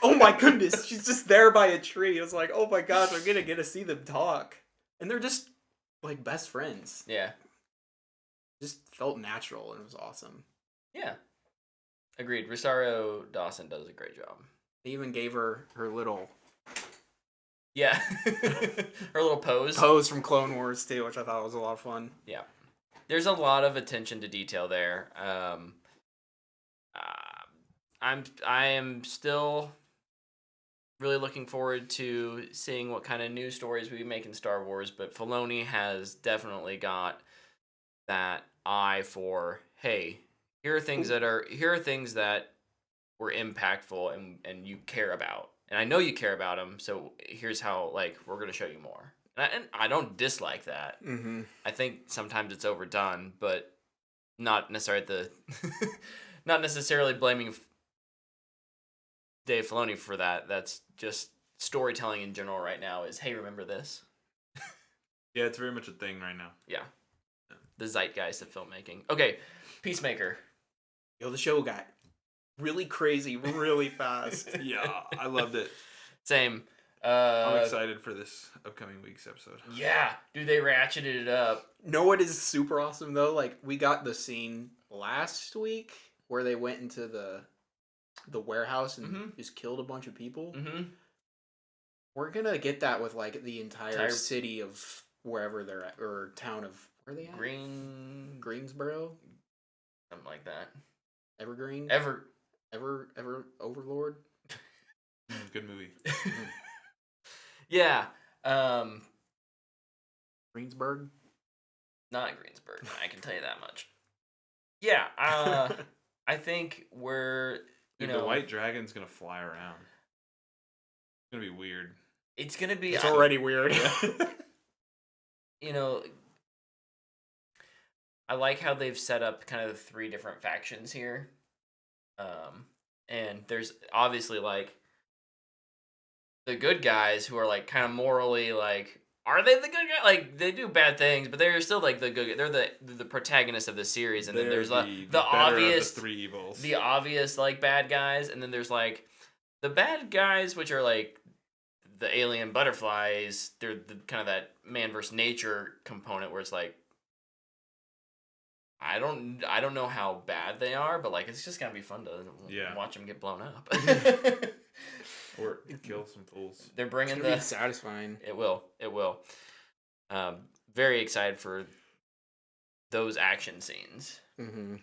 S2: Oh my goodness, she's just there by a tree. I was like, oh my gosh, I'm gonna get to see them talk. And they're just like best friends.
S1: yeah.
S2: Just felt natural and it was awesome.
S1: Yeah. Agreed. Rosario Dawson does a great job.
S2: They even gave her little
S1: Yeah. Her little pose.
S2: pose from Clone Wars too, which I thought was a lot of fun.
S1: Yeah. There's a lot of attention to detail there. I am still really looking forward to seeing what kind of new stories we make in Star Wars, but Filoni has definitely got that eye for, hey, here are things that were impactful and you care about. And I know you care about them, so here's how, like, we're going to show you more. And I don't dislike that.
S2: Mm-hmm.
S1: I think sometimes it's overdone, but not necessarily not necessarily blaming Dave Filoni for that. That's just storytelling in general right now is, hey, remember this?
S3: Yeah, it's very much a thing right now.
S1: Yeah. The zeitgeist of filmmaking. Okay, Peacemaker.
S2: Yo, the show got really crazy really fast.
S3: Yeah, I loved it.
S1: Same.
S3: I'm excited for this upcoming week's episode.
S1: Yeah, dude, they ratcheted it up.
S2: Know what is super awesome though? Like, we got the scene last week where they went into the warehouse and just killed a bunch of people.
S1: Mm-hmm.
S2: We're gonna get that with like the entire city of wherever they're at, or town of where are they at? Greensboro,
S1: something like that.
S2: Evergreen,
S1: Ever
S2: Overlord.
S3: Good movie.
S1: Yeah.
S2: Greensburg.
S1: Not Greensburg. I can tell you that much. Yeah. I think we're
S3: Dude, the white dragon's gonna fly around. It's gonna be weird.
S1: It's gonna be.
S2: It's already weird.
S1: You know, I like how they've set up kind of the 3 different factions here. And there's obviously like the good guys who are like kind of morally like, are they the good guy? Like they do bad things, but they're still like the good. They're the protagonists of the series, and then there's like the obvious
S3: of the 3 evils,
S1: the obvious like bad guys, and then there's like the bad guys, which are like the alien butterflies. They're the kind of that man versus nature component where it's like, I don't know how bad they are, but like it's just gonna be fun to watch them get blown up.
S3: or kill some fools.
S1: They're bringing
S2: It's gonna be satisfying.
S1: It will. Very excited for those action scenes.
S2: Mm-hmm.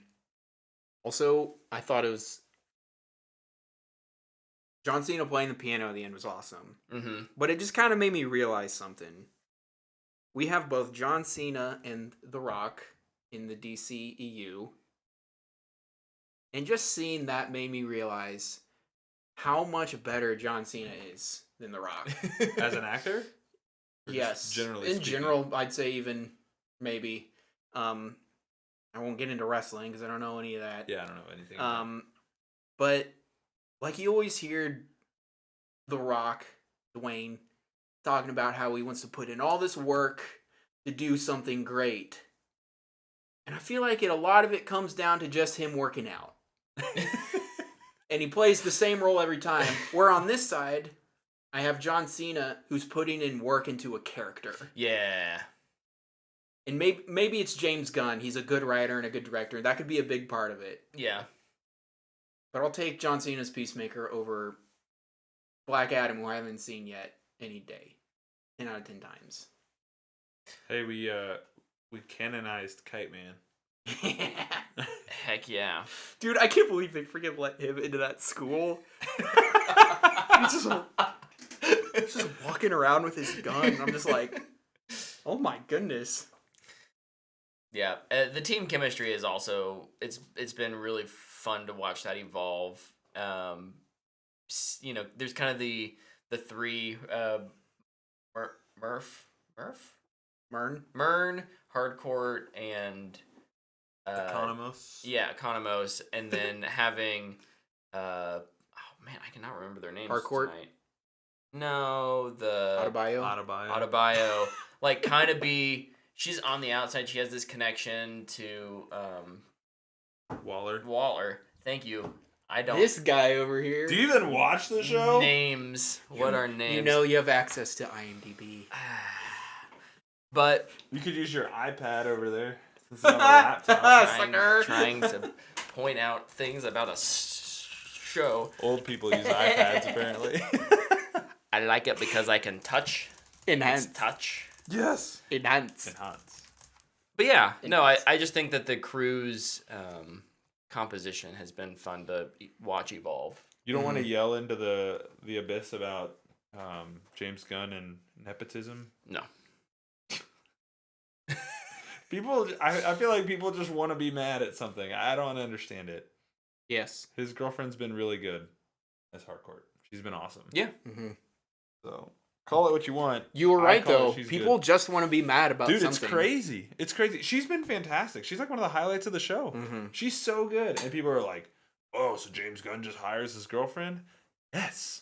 S2: Also, I thought it was John Cena playing the piano at the end was awesome.
S1: Mm-hmm.
S2: But it just kind of made me realize something. We have both John Cena and The Rock in the DCEU. And just seeing that made me realize how much better John Cena is than The Rock.
S3: As an actor? Or
S2: Yes.
S3: generally
S2: in
S3: speaking?
S2: general, I'd say even maybe. I won't get into wrestling because I don't know any of that.
S3: Yeah, I don't know anything. About
S2: But like you always hear The Rock, Dwayne, talking about how he wants to put in all this work to do something great. And I feel like a lot of it comes down to just him working out. And he plays the same role every time. Where on this side, I have John Cena who's putting in work into a character.
S1: Yeah.
S2: And maybe it's James Gunn. He's a good writer and a good director. That could be a big part of it.
S1: Yeah.
S2: But I'll take John Cena's Peacemaker over Black Adam, who I haven't seen yet, any day. 10 out of 10 times.
S3: Hey, we canonized Kite Man.
S1: Heck yeah.
S2: Dude, I can't believe they freaking let him into that school. He's just walking around with his gun. I'm just like, oh my goodness.
S1: Yeah, the team chemistry is also it's been really fun to watch that evolve. There's kind of the three Mern, Hardcourt, and
S3: Economos.
S1: Yeah, Economos, and then having oh man, I cannot remember their names
S2: Hardcourt?
S1: tonight. No, the
S2: Adebayo.
S1: like kind of be. She's on the outside. She has this connection to
S3: Waller.
S1: Thank you. I don't.
S2: This guy over here.
S3: Do you even watch the show?
S1: Names. What are names?
S2: You know you have access to IMDb.
S1: But
S3: You could use your iPad over there. Since you have a laptop.
S1: trying to point out things about a show.
S3: Old people use iPads apparently.
S1: I like it because I can touch.
S2: Enhance.
S1: It's touch.
S3: Yes.
S2: Enhance.
S1: But yeah, no, I just think that the crew's composition has been fun to watch evolve.
S3: You don't want to yell into the abyss about James Gunn and nepotism?
S1: No.
S3: I feel like people just want to be mad at something. I don't understand it.
S2: Yes.
S3: His girlfriend's been really good as Hardcourt. She's been awesome.
S1: Yeah.
S2: Mm-hmm.
S3: So call it what you want.
S2: You were right, though.
S3: She's
S2: People
S3: good.
S2: just want to be mad about
S3: Dude,
S2: something.
S3: it's crazy. It's crazy. She's been fantastic. She's like one of the highlights of the show.
S2: Mm-hmm.
S3: She's so good. And people are like, oh, so James Gunn just hires his girlfriend? Yes.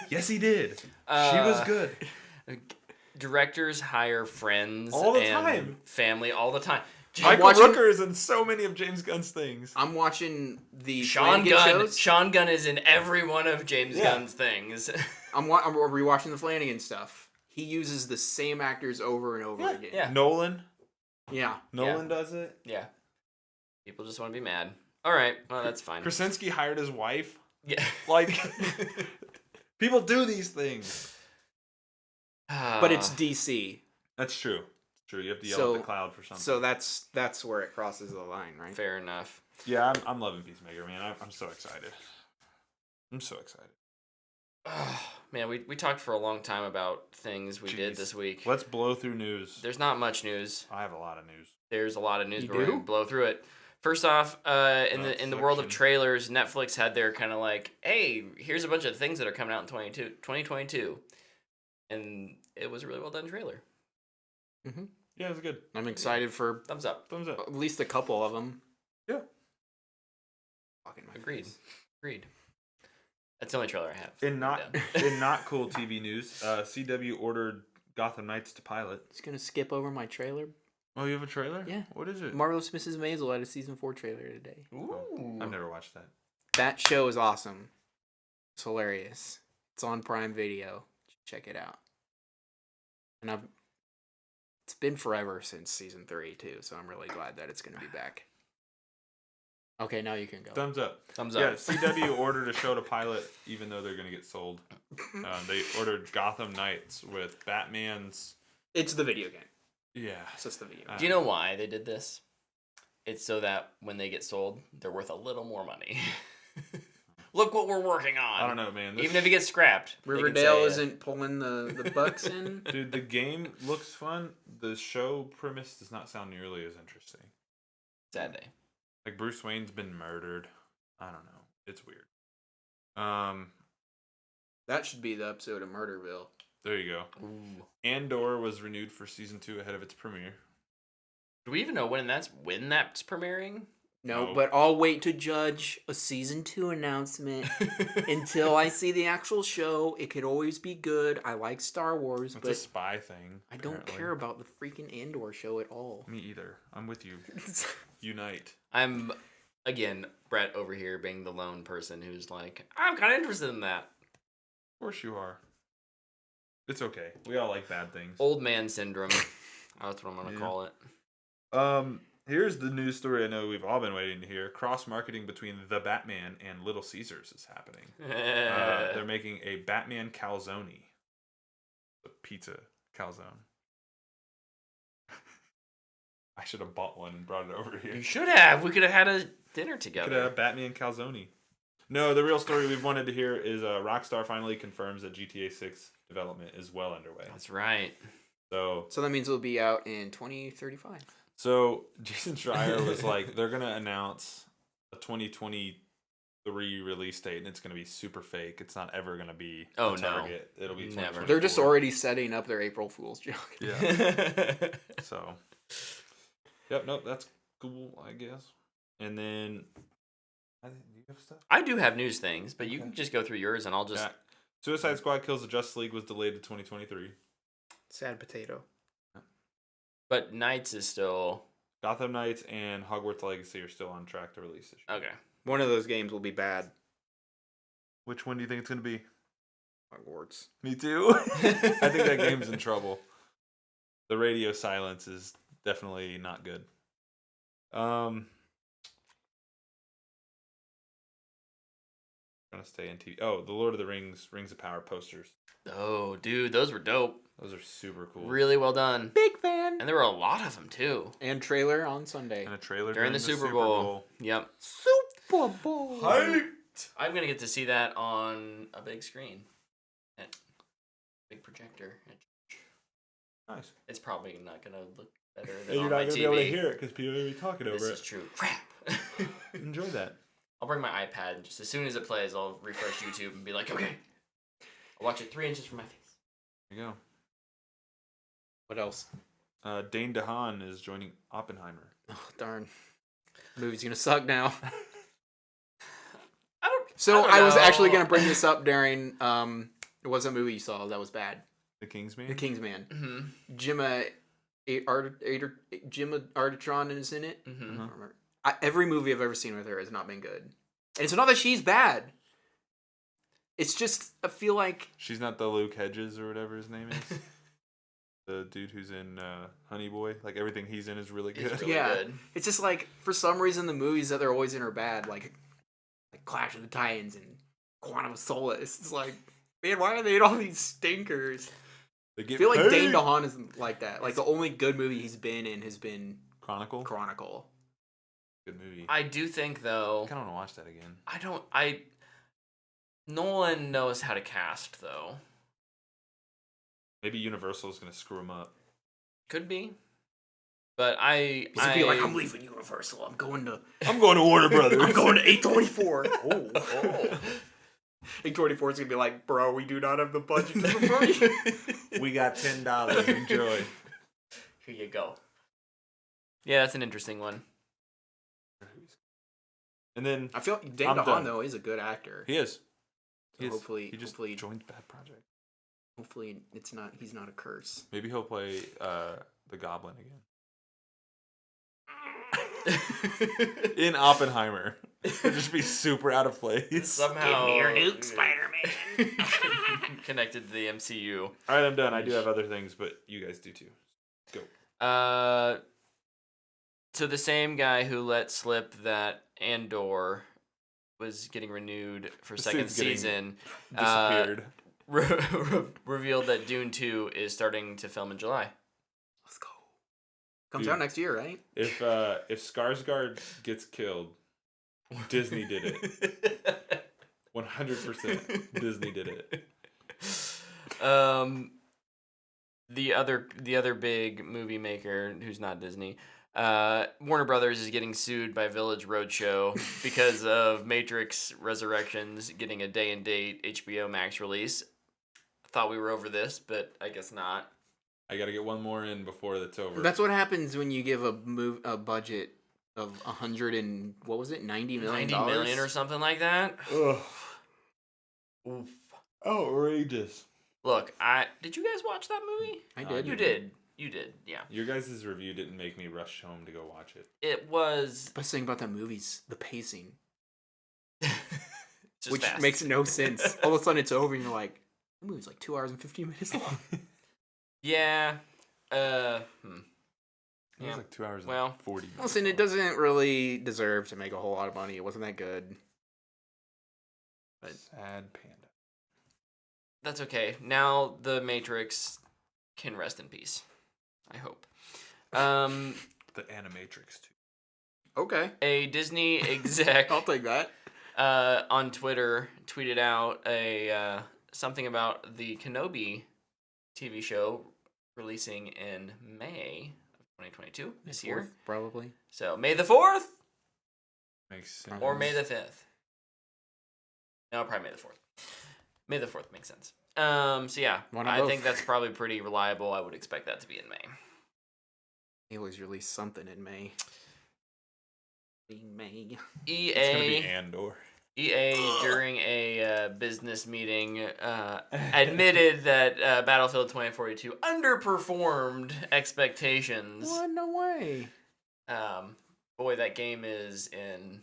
S3: Yes, he did. She was good.
S1: Directors hire friends
S3: All the
S1: and
S3: time.
S1: family all the time.
S3: Michael Rooker is in so many of James Gunn's things.
S2: I'm watching the
S1: Sean
S2: Flanagan
S1: Gunn.
S2: shows.
S1: Sean Gunn is in every one of James Gunn's things.
S2: I'm rewatching the Flanagan stuff. He uses the same actors over and over again.
S1: Yeah.
S3: Nolan
S2: Yeah.
S3: does it.
S1: Yeah. People just want to be mad. All right. Well, that's fine.
S3: Krasinski hired his wife.
S1: Yeah.
S3: Like, people do these things.
S2: But it's DC.
S3: That's true. True. You have to yell at the cloud for something.
S2: So that's where it crosses the line, right?
S1: Fair enough.
S3: Yeah, I'm loving Peacemaker, man. I'm so excited. I'm so excited.
S1: Man, we talked for a long time about things we did this week.
S3: Let's blow through news.
S1: There's not much news.
S3: I have a lot of news.
S1: There's a lot of news,
S2: You
S1: but we're
S2: do?
S1: gonna blow through it. First off, in the world of
S3: Selection.
S1: trailers, Netflix had their kind of like, hey, here's a bunch of things that are coming out in 2022. And it was a really well done trailer.
S2: Mm-hmm.
S3: Yeah, it was good.
S2: I'm excited for
S1: Thumbs up.
S3: Thumbs up.
S2: at least a couple of them.
S3: Yeah.
S2: Fucking my
S1: Agreed.
S2: face.
S1: Agreed. That's the only trailer I have.
S3: In not
S1: Yeah.
S3: in not cool TV news, CW ordered Gotham Knights to pilot.
S2: Just gonna skip over my trailer.
S3: Oh, you have a trailer?
S2: Yeah.
S3: What is it?
S2: Marvelous Mrs. Maisel had a season 4 trailer today.
S1: Ooh.
S3: I've never watched that.
S2: That show is awesome. It's hilarious. It's on Prime Video. Check it out. And it's been forever since season 3 too, so I'm really glad that it's gonna be back. Okay, now you can go.
S3: Thumbs up.
S1: Thumbs
S3: Yeah,
S1: up.
S3: CW ordered a show to pilot, even though they're going to get sold. They ordered Gotham Knights with Batman's.
S2: It's the video game.
S3: Yeah.
S2: It's just the video.
S1: Do you know why they did this? It's so that when they get sold, they're worth a little more money. Look what we're working on.
S3: I don't know, man.
S1: Even if it gets scrapped. they can
S2: Riverdale
S1: say,
S2: isn't pulling the bucks in.
S3: Dude, the game looks fun. The show premise does not sound nearly as interesting.
S1: Sad day.
S3: Like, Bruce Wayne's been murdered. I don't know. It's weird.
S2: That should be the episode of Murderville.
S3: There you go.
S1: Ooh.
S3: Andor was renewed for season 2 ahead of its premiere.
S1: Do we even know when that's premiering?
S2: No, but I'll wait to judge a season 2 announcement until I see the actual show. It could always be good. I like Star Wars,
S3: It's
S2: but
S3: a spy thing.
S2: I don't
S3: apparently.
S2: care about the freaking Andor show at all.
S3: Me either. I'm with you. Unite.
S1: I'm, again, Brett over here being the lone person who's like, I'm kind of interested in that.
S3: Of course you are. It's okay. We all like bad things.
S1: Old man syndrome. That's what I'm going to call it.
S3: Here's the news story I know we've all been waiting to hear. Cross-marketing between The Batman and Little Caesars is happening. They're making a Batman calzone. A pizza calzone. I should have bought one and brought it over here.
S1: You should have. We could have had a dinner together.
S3: Could have a Batman calzone. No, the real story we've wanted to hear is Rockstar finally confirms that GTA 6 development is well underway.
S1: That's right.
S3: So
S2: that means it'll be out in 2035.
S3: So Jason Schreier was like, they're gonna announce a 2023 release date, and it's gonna be super fake. It's not ever gonna be
S1: the
S3: target. It'll be
S1: never.
S2: They're just already setting up their April Fool's joke.
S3: Yeah. So, yep. Nope. That's cool, I guess. And then, do you have stuff?
S1: I do have news things, but you can just go through yours, and I'll just.
S3: Yeah. Suicide Squad Kills the Justice League was delayed to 2023.
S2: Sad potato.
S1: But Knights is still.
S3: Gotham Knights and Hogwarts Legacy are still on track to release this year.
S1: Okay.
S2: One of those games will be bad.
S3: Which one do you think it's going to be?
S2: Hogwarts.
S3: Me too. I think that game's in trouble. The radio silence is definitely not good. Trying to stay in TV. Oh, the Lord of the Rings Rings of Power posters.
S1: Oh, dude, those were dope.
S3: Those are super cool.
S1: Really well done.
S2: Big fan.
S1: And there were a lot of them too.
S2: And trailer on Sunday.
S3: And a trailer
S1: during the Super Bowl. Yep.
S2: Super Bowl.
S1: Hyped. I'm gonna get to see that on a big screen. Big projector.
S3: Nice.
S1: It's probably not gonna look better
S3: And
S1: than
S3: you're
S1: on
S3: not
S1: my
S3: going to
S1: TV.
S3: be able to hear it because people are going to be talking over
S1: This
S3: it.
S1: is true. Crap.
S3: Enjoy that.
S1: I'll bring my iPad and just as soon as it plays, I'll refresh YouTube and be like, okay. I'll watch it 3 inches from my face.
S3: There you go.
S2: What else?
S3: Dane DeHaan is joining Oppenheimer.
S2: Oh, darn. The movie's going to suck now.
S1: I don't
S2: I was
S1: know.
S2: actually going to bring this up during, what's that movie you saw that was bad?
S3: The Kingsman?
S2: The Kingsman.
S1: Mm-hmm.
S2: Gemma Arterton is in it.
S1: Mm-hmm.
S2: I don't remember. Every movie I've ever seen with her has not been good. And it's not that she's bad. It's just, I feel like...
S3: She's not the Luke Hedges or whatever his name is. The dude who's in Honey Boy. Like, everything he's in is really good.
S1: He's really
S2: yeah.
S1: good.
S2: It's just like, for some reason, the movies that they're always in are bad. Like Clash of the Titans and Quantum of Solace. It's like, man, why are they in all these stinkers?
S3: They
S2: I
S3: get
S2: feel like
S3: paid.
S2: Dane DeHaan is like that. Like, the only good movie he's been in has been
S3: Chronicle?
S2: Chronicle.
S3: Good movie.
S1: I do think, though...
S3: I kind of want to watch that again.
S1: Nolan knows how to cast, though.
S3: Maybe Universal is going to screw him up.
S1: Could be. But
S2: He's gonna be like, I'm leaving Universal. I'm going to
S3: Warner Brothers.
S2: I'm going to A24. Oh. A24 is gonna be like, bro, we do not have the budget to support you.
S3: We got $10. Enjoy.
S1: Here you go. Yeah, that's an interesting one.
S3: And then
S2: I feel like Dane
S3: I'm
S2: DeHaan
S3: done.
S2: though is a good actor.
S3: he is.
S2: So hopefully
S3: joined Bad Project.
S2: hopefully he's not a curse.
S3: Maybe he'll play the Goblin again. In Oppenheimer. It'll just be super out of place.
S1: Somehow
S2: Spider-Man.
S1: connected to the MCU.
S3: All right, I'm done. I do have other things, but you guys do too. Go.
S1: So the same guy who let slip that Andor was getting renewed for
S3: The
S1: second
S3: suit's getting
S1: season
S3: Disappeared.
S1: revealed that Dune 2 is starting to film in July.
S2: Let's go. Comes
S3: Dude.
S2: out next year, right?
S3: If Skarsgård gets killed, Disney did it. 100% Disney did it.
S1: The other big movie maker who's not Disney, Warner Brothers is getting sued by Village Roadshow because of Matrix Resurrections getting a day and date HBO Max release. Thought we were over this, but I guess not.
S3: I gotta get one more in before that's over.
S2: That's what happens when you give a budget of $90 million.
S1: 90 million or something like that.
S3: Ugh.
S1: Oof.
S3: Outrageous.
S1: Look, did you guys watch that movie?
S2: I did.
S1: You did, yeah.
S3: Your guys' review didn't make me rush home to go watch it.
S1: It was
S2: Best thing about that movie's the pacing,
S1: just
S2: which
S1: fast.
S2: makes no sense. All of a sudden it's over and you're like, the movie's like 2 hours and 15 minutes long.
S1: Yeah.
S3: It was like 2 hours
S1: Well,
S3: and 40 minutes.
S2: Listen, it doesn't really deserve to make a whole lot of money. It wasn't that good. But
S3: Sad panda.
S1: That's okay. Now the Matrix can rest in peace. I hope.
S3: The Animatrix too.
S2: okay,
S1: A Disney exec
S2: I'll take that.
S1: on Twitter tweeted out a something about the Kenobi TV show releasing in May of 2022 this year.
S2: Fourth, probably.
S1: So May the 4th
S3: Makes sense.
S1: or May the 5th. No, probably May the 4th. May the 4th makes sense. So yeah,
S2: Why not
S1: I
S2: both?
S1: think that's probably pretty reliable. I would expect that to be in May.
S2: They always release something in May. In May.
S3: It's gonna be
S1: EA
S3: Andor.
S1: during a business meeting admitted that Battlefield 2042 underperformed expectations.
S2: What? No way.
S1: Boy, that game is in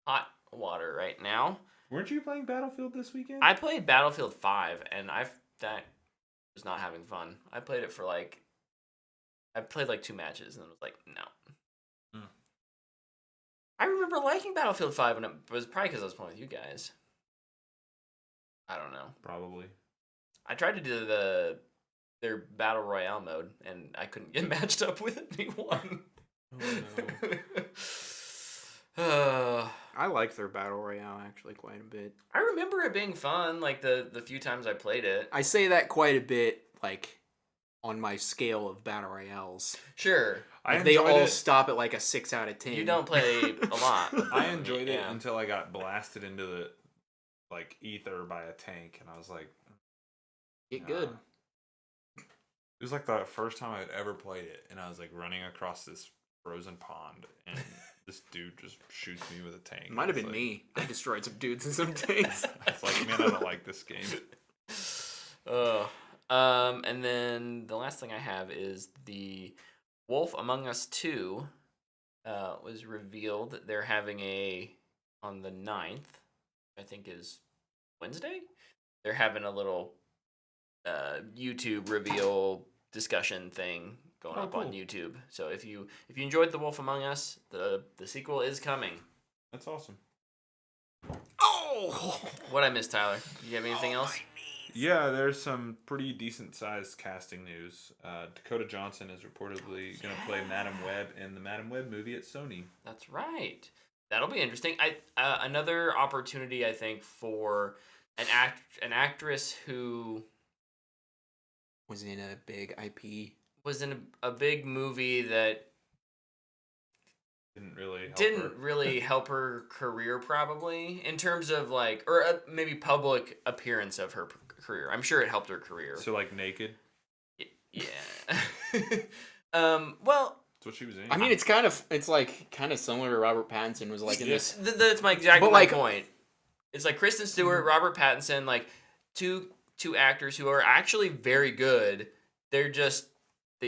S1: hot water right now.
S3: Weren't you playing Battlefield this weekend?
S1: I played Battlefield 5 and that was not having fun. I played it for I played 2 matches and was like, no. I remember liking Battlefield 5 and it was probably because I was playing with you guys. I don't know.
S3: Probably.
S1: I tried to do their Battle Royale mode and I couldn't get matched up with anyone.
S3: Oh,
S2: I liked their Battle Royale actually quite a bit.
S1: I remember it being fun, the few times I played it.
S2: I say that quite a bit, on my scale of Battle Royales.
S1: Sure.
S2: They
S3: enjoyed
S2: all
S3: it.
S2: stop at a 6 out of 10.
S1: You don't play a lot.
S3: I enjoyed it
S1: Yeah.
S3: until I got blasted into the ether by a tank, and I was like,
S2: Get good.
S3: It was the first time I'd ever played it, and I was running across this frozen pond, and this dude just shoots me with a tank.
S2: Might have been me. I destroyed some dudes and some tanks.
S3: I was like, man, I don't like this game.
S1: And then the last thing I have is the Wolf Among Us 2 was revealed. They're having on the 9th, I think is Wednesday, they're having a little YouTube reveal discussion thing going up on
S3: cool.
S1: YouTube. So if you enjoyed The Wolf Among Us, the sequel is coming.
S3: That's awesome.
S2: Oh!
S1: What I missed, Tyler? You have anything else?
S3: Yeah, there's some pretty decent sized casting news. Dakota Johnson is reportedly going to play Madam Web in the Madam Web movie at Sony.
S1: That's right. That'll be interesting. Another opportunity, I think, for an actress who
S2: Was in a big IP.
S1: was in a big movie that
S3: Didn't
S1: really help her career, probably in terms of or maybe public appearance of her career. I'm sure it helped her career.
S3: So naked.
S1: Yeah. Well,
S3: That's what she was in.
S2: I mean, it's kind of similar to Robert Pattinson was in this.
S1: that's my exact
S2: But,
S1: point. It's Kristen Stewart, Robert Pattinson, two actors who are actually very good. They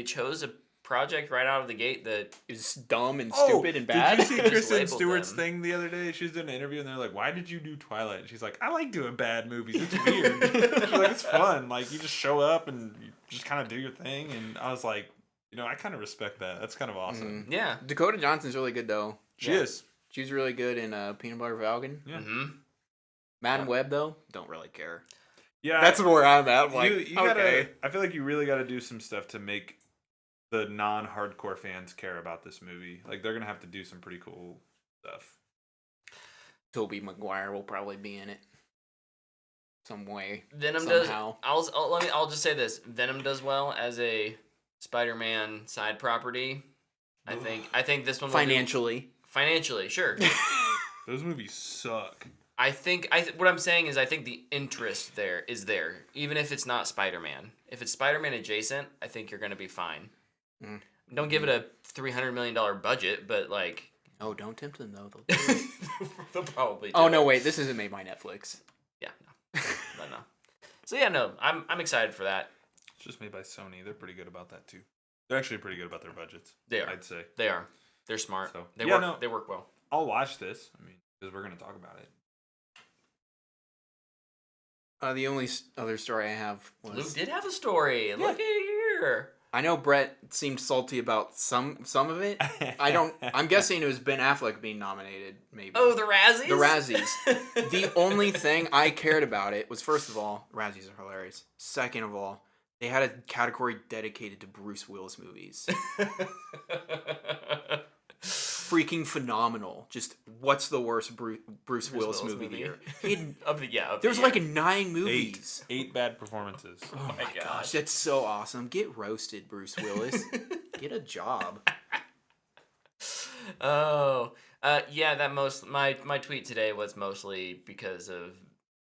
S1: chose a project right out of the gate that
S2: Is dumb and stupid and bad.
S3: Did you see
S1: Just
S3: Kristen
S1: labeled
S3: Stewart's
S1: them.
S3: thing the other day? She was doing an interview and they're like, "Why did you do Twilight?" And she's like, "I like doing bad movies. It's weird. She's like, it's fun. You just show up and you just kind of do your thing." And I was like, I kind of respect that. That's kind of awesome.
S1: yeah.
S2: Dakota Johnson's really good though.
S3: She is.
S2: She was really good in Peanut Butter Falcon.
S3: Yeah.
S1: Mm-hmm.
S2: Madam Web though, don't really care.
S3: Yeah.
S2: That's where I'm at.
S3: you gotta.
S2: Okay.
S3: I feel like you really got to do some stuff to make the non-hardcore fans care about this movie. They're gonna have to do some pretty cool stuff.
S2: Tobey Maguire will probably be in it some way.
S1: Venom
S2: somehow.
S1: does. I'll just say this: Venom does well as a Spider-Man side property. I think this one will financially, sure.
S3: Those movies suck.
S1: What I'm saying is I think the interest is there, even if it's not Spider-Man. If it's Spider-Man adjacent, I think you're gonna be fine.
S2: Mm.
S1: Don't give it a $300 million budget, but
S2: Oh, don't tempt them though. They'll do it.
S1: they'll probably.
S2: Oh
S1: do
S2: no,
S1: it.
S2: wait, this isn't made by Netflix.
S1: Yeah, no. So yeah, no, I'm excited for that.
S3: It's just made by Sony. They're pretty good about that too. They're actually pretty good about their budgets.
S1: They are.
S3: I'd say.
S1: They are. They're smart.
S3: So,
S1: They
S3: yeah,
S1: work.
S3: no.
S1: They work well.
S3: I'll watch this. Because we're gonna talk about it.
S2: The only other story I have was
S1: Luke did have a story. Look at here.
S2: I know Brett seemed salty about some of it. I'm guessing it was Ben Affleck being nominated, maybe.
S1: Oh, the Razzies?
S2: The Razzies. The only thing I cared about it was, first of all, Razzies are hilarious. Second of all, they had a category dedicated to Bruce Willis movies. Freaking phenomenal. Just, what's the worst Bruce Willis movie here? There was like 9 movies.
S3: 8 bad performances.
S2: Oh my gosh, that's so awesome. Get roasted, Bruce Willis. Get a job.
S1: Oh, yeah. My tweet today was mostly because of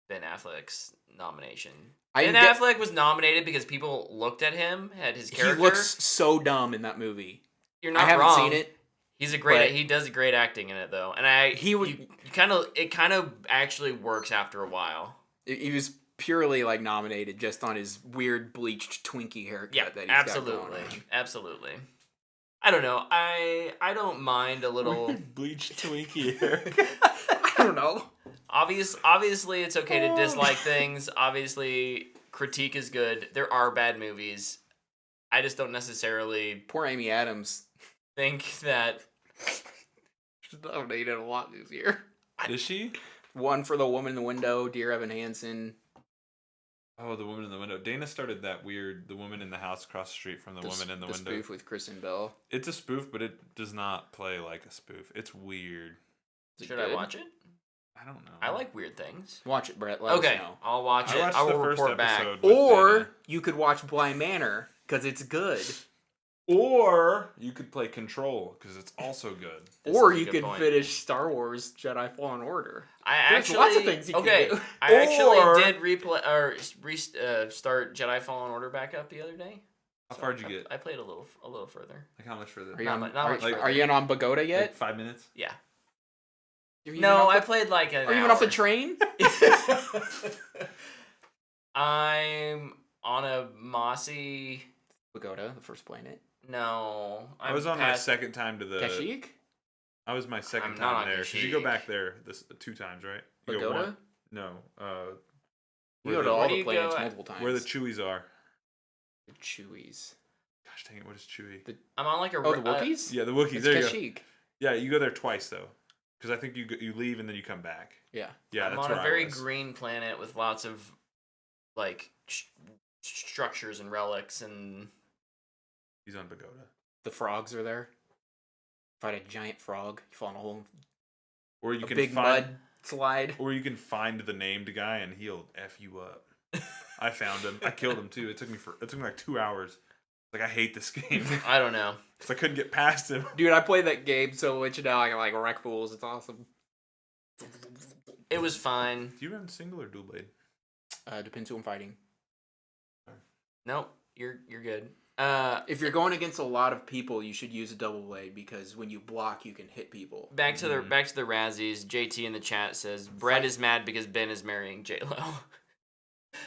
S1: Ben Affleck's nomination. Ben Affleck was nominated because people looked at him, at his character.
S2: He looks so dumb in that movie.
S1: You're not wrong.
S2: I haven't seen it.
S1: He does great acting in it though, and it kind of actually works after a while.
S2: He was purely like nominated just on his weird bleached Twinkie haircut that he's got going on.
S1: Absolutely. I don't know. I don't mind a little
S3: bleached Twinkie haircut.
S2: I don't know.
S1: Obviously, it's okay to dislike things. Obviously, critique is good. There are bad movies. I just don't necessarily
S2: Poor Amy Adams
S1: think that
S2: she's nominated a lot this year.
S3: Is she?
S2: One for The Woman in the Window, Dear Evan Hansen.
S3: Oh, The Woman in the Window. Dana started that weird The Woman in the House across the street from The Woman in the Window.
S2: The spoof with Kristen Bell.
S3: It's a spoof, but it does not play like a spoof. It's weird.
S1: Should I watch it?
S3: I don't know.
S1: I like weird things.
S2: Watch it, Brett. Let us know.
S1: I'll watch it. I will report back.
S2: Or you could watch Bly Manor, because it's good.
S3: Or you could play Control, because it's also good.
S2: Or you could finish Star Wars Jedi Fallen Order. There's lots of things you can do.
S1: I actually did replay or start Jedi Fallen Order back up the other day.
S3: How far did you get?
S1: I played a little further.
S3: Like how much further?
S2: Are you on Pagoda yet?
S3: Like 5 minutes?
S1: Yeah. No, I played like an hour.
S2: Are you even off the train?
S1: I'm on a mossy...
S2: Pagoda, the first planet.
S1: No.
S3: I was on my second time to the...
S2: Kashyyyk?
S3: I was my second time there. Because you go back there 2 times, right? You
S2: Pagoda?
S3: No.
S2: You go to all the planets multiple times.
S3: Where the Chewies are.
S2: The Chewies.
S3: Gosh dang it, what is Chewie?
S1: I'm on like a...
S2: Oh, the Wookiees?
S3: Yeah, the Wookiees.
S2: It's
S3: there you
S2: Kashyyyk.
S3: go. Yeah, you go there twice, though. Because I think you leave and then you come back.
S2: Yeah.
S3: Yeah,
S1: I'm
S3: that's
S1: on
S3: where
S1: a very
S3: I was.
S1: green planet with lots of, like, structures and relics and...
S3: He's on Pagoda.
S2: The frogs are there. Fight a giant frog. You fall in a hole.
S3: Or you can
S2: big mud slide.
S3: Or you can find the named guy and he'll F you up. I found him. I killed him too. It took me like 2 hours. Like, I hate this game.
S1: I don't know.
S3: Because I couldn't get past him.
S2: Dude, I played that game so much now I can like wreck fools. It's awesome.
S1: It was fine.
S3: Do you run single or dual blade?
S2: Depends who I'm fighting.
S1: Nope, you're good.
S2: If you're going against a lot of people, you should use a double blade because when you block, you can hit people.
S1: Back to the Razzies. JT in the chat says Brett is mad because Ben is marrying J-Lo.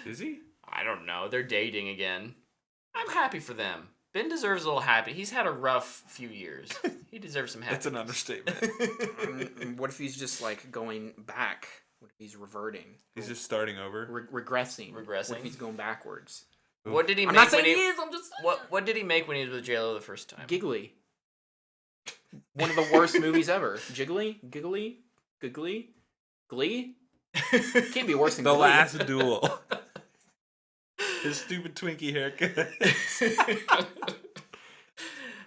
S3: Is he?
S1: I don't know. They're dating again. I'm happy for them. Ben deserves a little happy. He's had a rough few years. He deserves some happiness.
S3: That's an understatement.
S2: What if he's just like going back? What if he's reverting?
S3: He's just starting over.
S2: Regressing.
S1: Regressing.
S2: What if he's going backwards?
S1: What did he
S2: I'm
S1: make
S2: not saying
S1: when
S2: he is. I'm just.
S1: What did he make when he was with J-Lo the first time?
S2: Giggly. One of the worst movies ever. Jiggly, giggly, giggly, Glee. Can't be worse than
S3: The
S2: Glee.
S3: Last Duel. His stupid Twinkie haircut.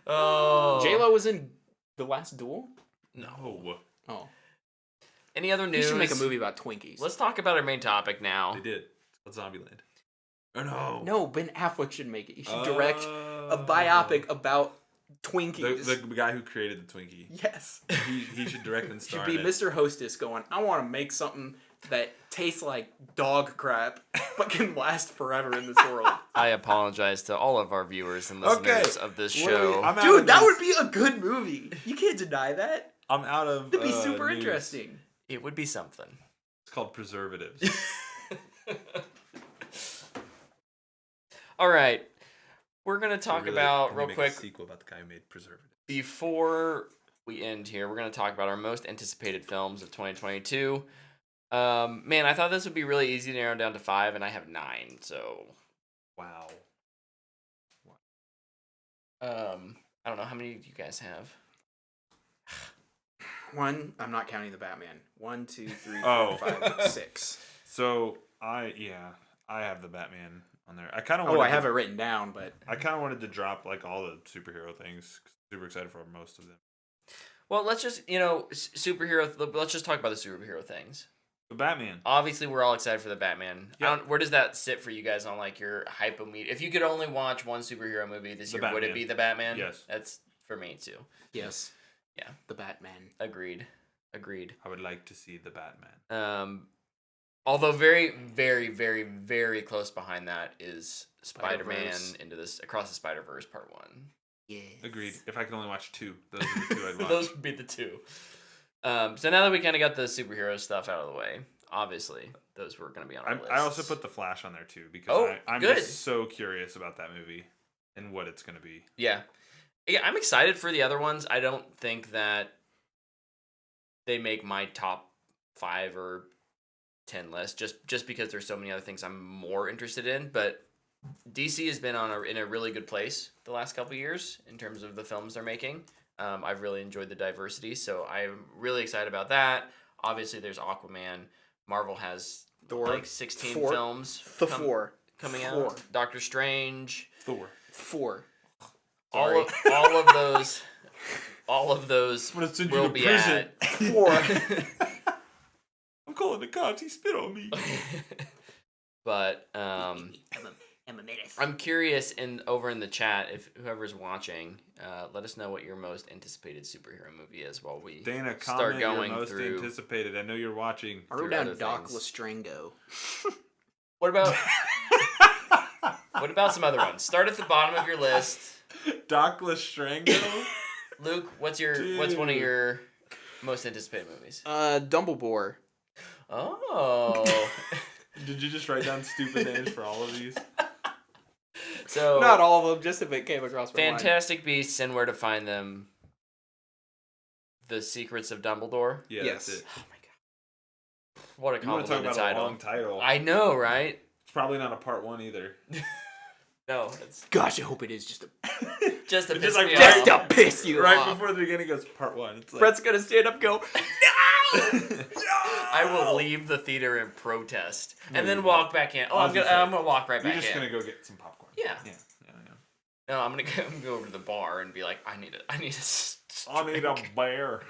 S1: Oh.
S2: J-Lo was in The Last Duel?
S3: No.
S2: Oh.
S1: Any other news?
S2: You should make a movie about Twinkies.
S1: Let's talk about our main topic now.
S3: They did. It's called Zombieland. Oh no.
S2: No, Ben Affleck should make it. He should direct a biopic about Twinkies.
S3: The guy who created the Twinkie.
S2: Yes.
S3: He should direct and star
S2: should be
S3: in it.
S2: Mr. Hostess going, I want to make something that tastes like dog crap, but can last forever in this world.
S1: I apologize to all of our viewers and listeners of this show.
S2: Dude, that would be a good movie. You can't deny that.
S3: I'm out of
S2: That'd be super
S3: news.
S2: interesting.
S1: It would be something.
S3: It's called Preservatives.
S1: All right. We're going to talk about, real quick,
S3: a sequel about the guy who made Preservatives.
S1: Before we end here, we're going to talk about our most anticipated films of 2022. Man, I thought this would be really easy to narrow down to 5, and I have 9, so...
S3: Wow.
S1: I don't know how many do you guys have.
S2: One, I'm not counting the Batman. 1, 2, 3, 4,
S3: Oh.
S2: 5, 6.
S3: So I have the Batman on there. I kind of
S2: Oh, I have it written down, but
S3: I kind of wanted to drop like all the superhero things. 'Cause I'm super excited for most of them.
S1: Well, let's just superhero. Let's just talk about the superhero things.
S3: The Batman.
S1: Obviously, we're all excited for the Batman.
S3: Yeah.
S1: Where does that sit for you guys on like your hypometer? If you could only watch one superhero movie this year, would it
S3: Batman.
S1: be the Batman?
S3: Yes.
S1: That's for me too.
S2: yes.
S1: Yeah.
S2: The Batman.
S1: Agreed.
S3: I would like to see the Batman.
S1: Although very, very, very, very close behind that is Spider-Man
S2: Spider-Verse.
S1: Across the Spider-Verse Part 1.
S2: Yeah.
S3: Agreed. If I could only watch 2, those are the 2 I'd watch.
S1: Those would be the 2. So now that we kind of got the superhero stuff out of the way, obviously those were going to be on our list.
S3: I also put the Flash on there too because I'm
S1: good.
S3: just so curious about that movie and what it's going to be.
S1: Yeah, I'm excited for the other ones. I don't think that they make my top 5 or 10 list just because there's so many other things I'm more interested in. But DC has been in a really good place the last couple of years in terms of the films they're making. I've really enjoyed the diversity, so I'm really excited about that. Obviously, there's Aquaman. Marvel has
S2: Thor.
S1: like 16
S2: 4.
S1: films coming out. Doctor Strange.
S3: Thor.
S2: 4.
S1: All of those
S3: I'm gonna send you
S1: will
S3: to
S1: be
S3: prison.
S1: at
S2: 4.
S3: I'm calling the cops. He spit on me.
S1: But
S2: I'm a menace.
S1: I'm curious over in the chat if whoever's watching, let us know what your most anticipated superhero movie is while we
S3: Dana,
S1: start
S3: comment
S1: going
S3: your most
S1: through.
S3: anticipated. I know you're watching.
S2: I wrote
S1: through
S2: down
S1: other
S2: Doc
S1: things.
S2: Lestrango.
S1: What about some other ones? Start at the bottom of your list.
S3: Doc Lestrango?
S1: Luke, what's one of your most anticipated movies?
S2: Dumbledore.
S1: Oh.
S3: Did you just write down stupid names for all of these?
S1: So
S2: Not all of them, just if it came across my mind.
S1: Fantastic Beasts and Where to Find Them. The Secrets of Dumbledore.
S3: Yeah,
S2: Yes.
S3: that's it.
S1: Oh my god. What a
S3: You want to talk
S1: complicated
S3: about
S1: title.
S3: a long title.
S1: I know, right?
S3: It's probably not a part 1 either.
S1: No, it's
S2: Gosh, I hope it is just to
S1: just a
S3: It's just like
S2: just to piss you
S3: right
S2: off.
S3: before the beginning goes part 1. It's like,
S2: Brett's gonna stand up and go,
S1: I will leave the theater in protest
S3: No,
S1: and then
S3: you
S1: walk back in. Oh, I'm gonna walk right
S3: you're
S1: back
S3: just
S1: in.
S3: gonna go get some popcorn.
S1: Yeah.
S3: Yeah.
S1: No, I'm gonna go over to the bar and be like, I need
S3: I need a bear.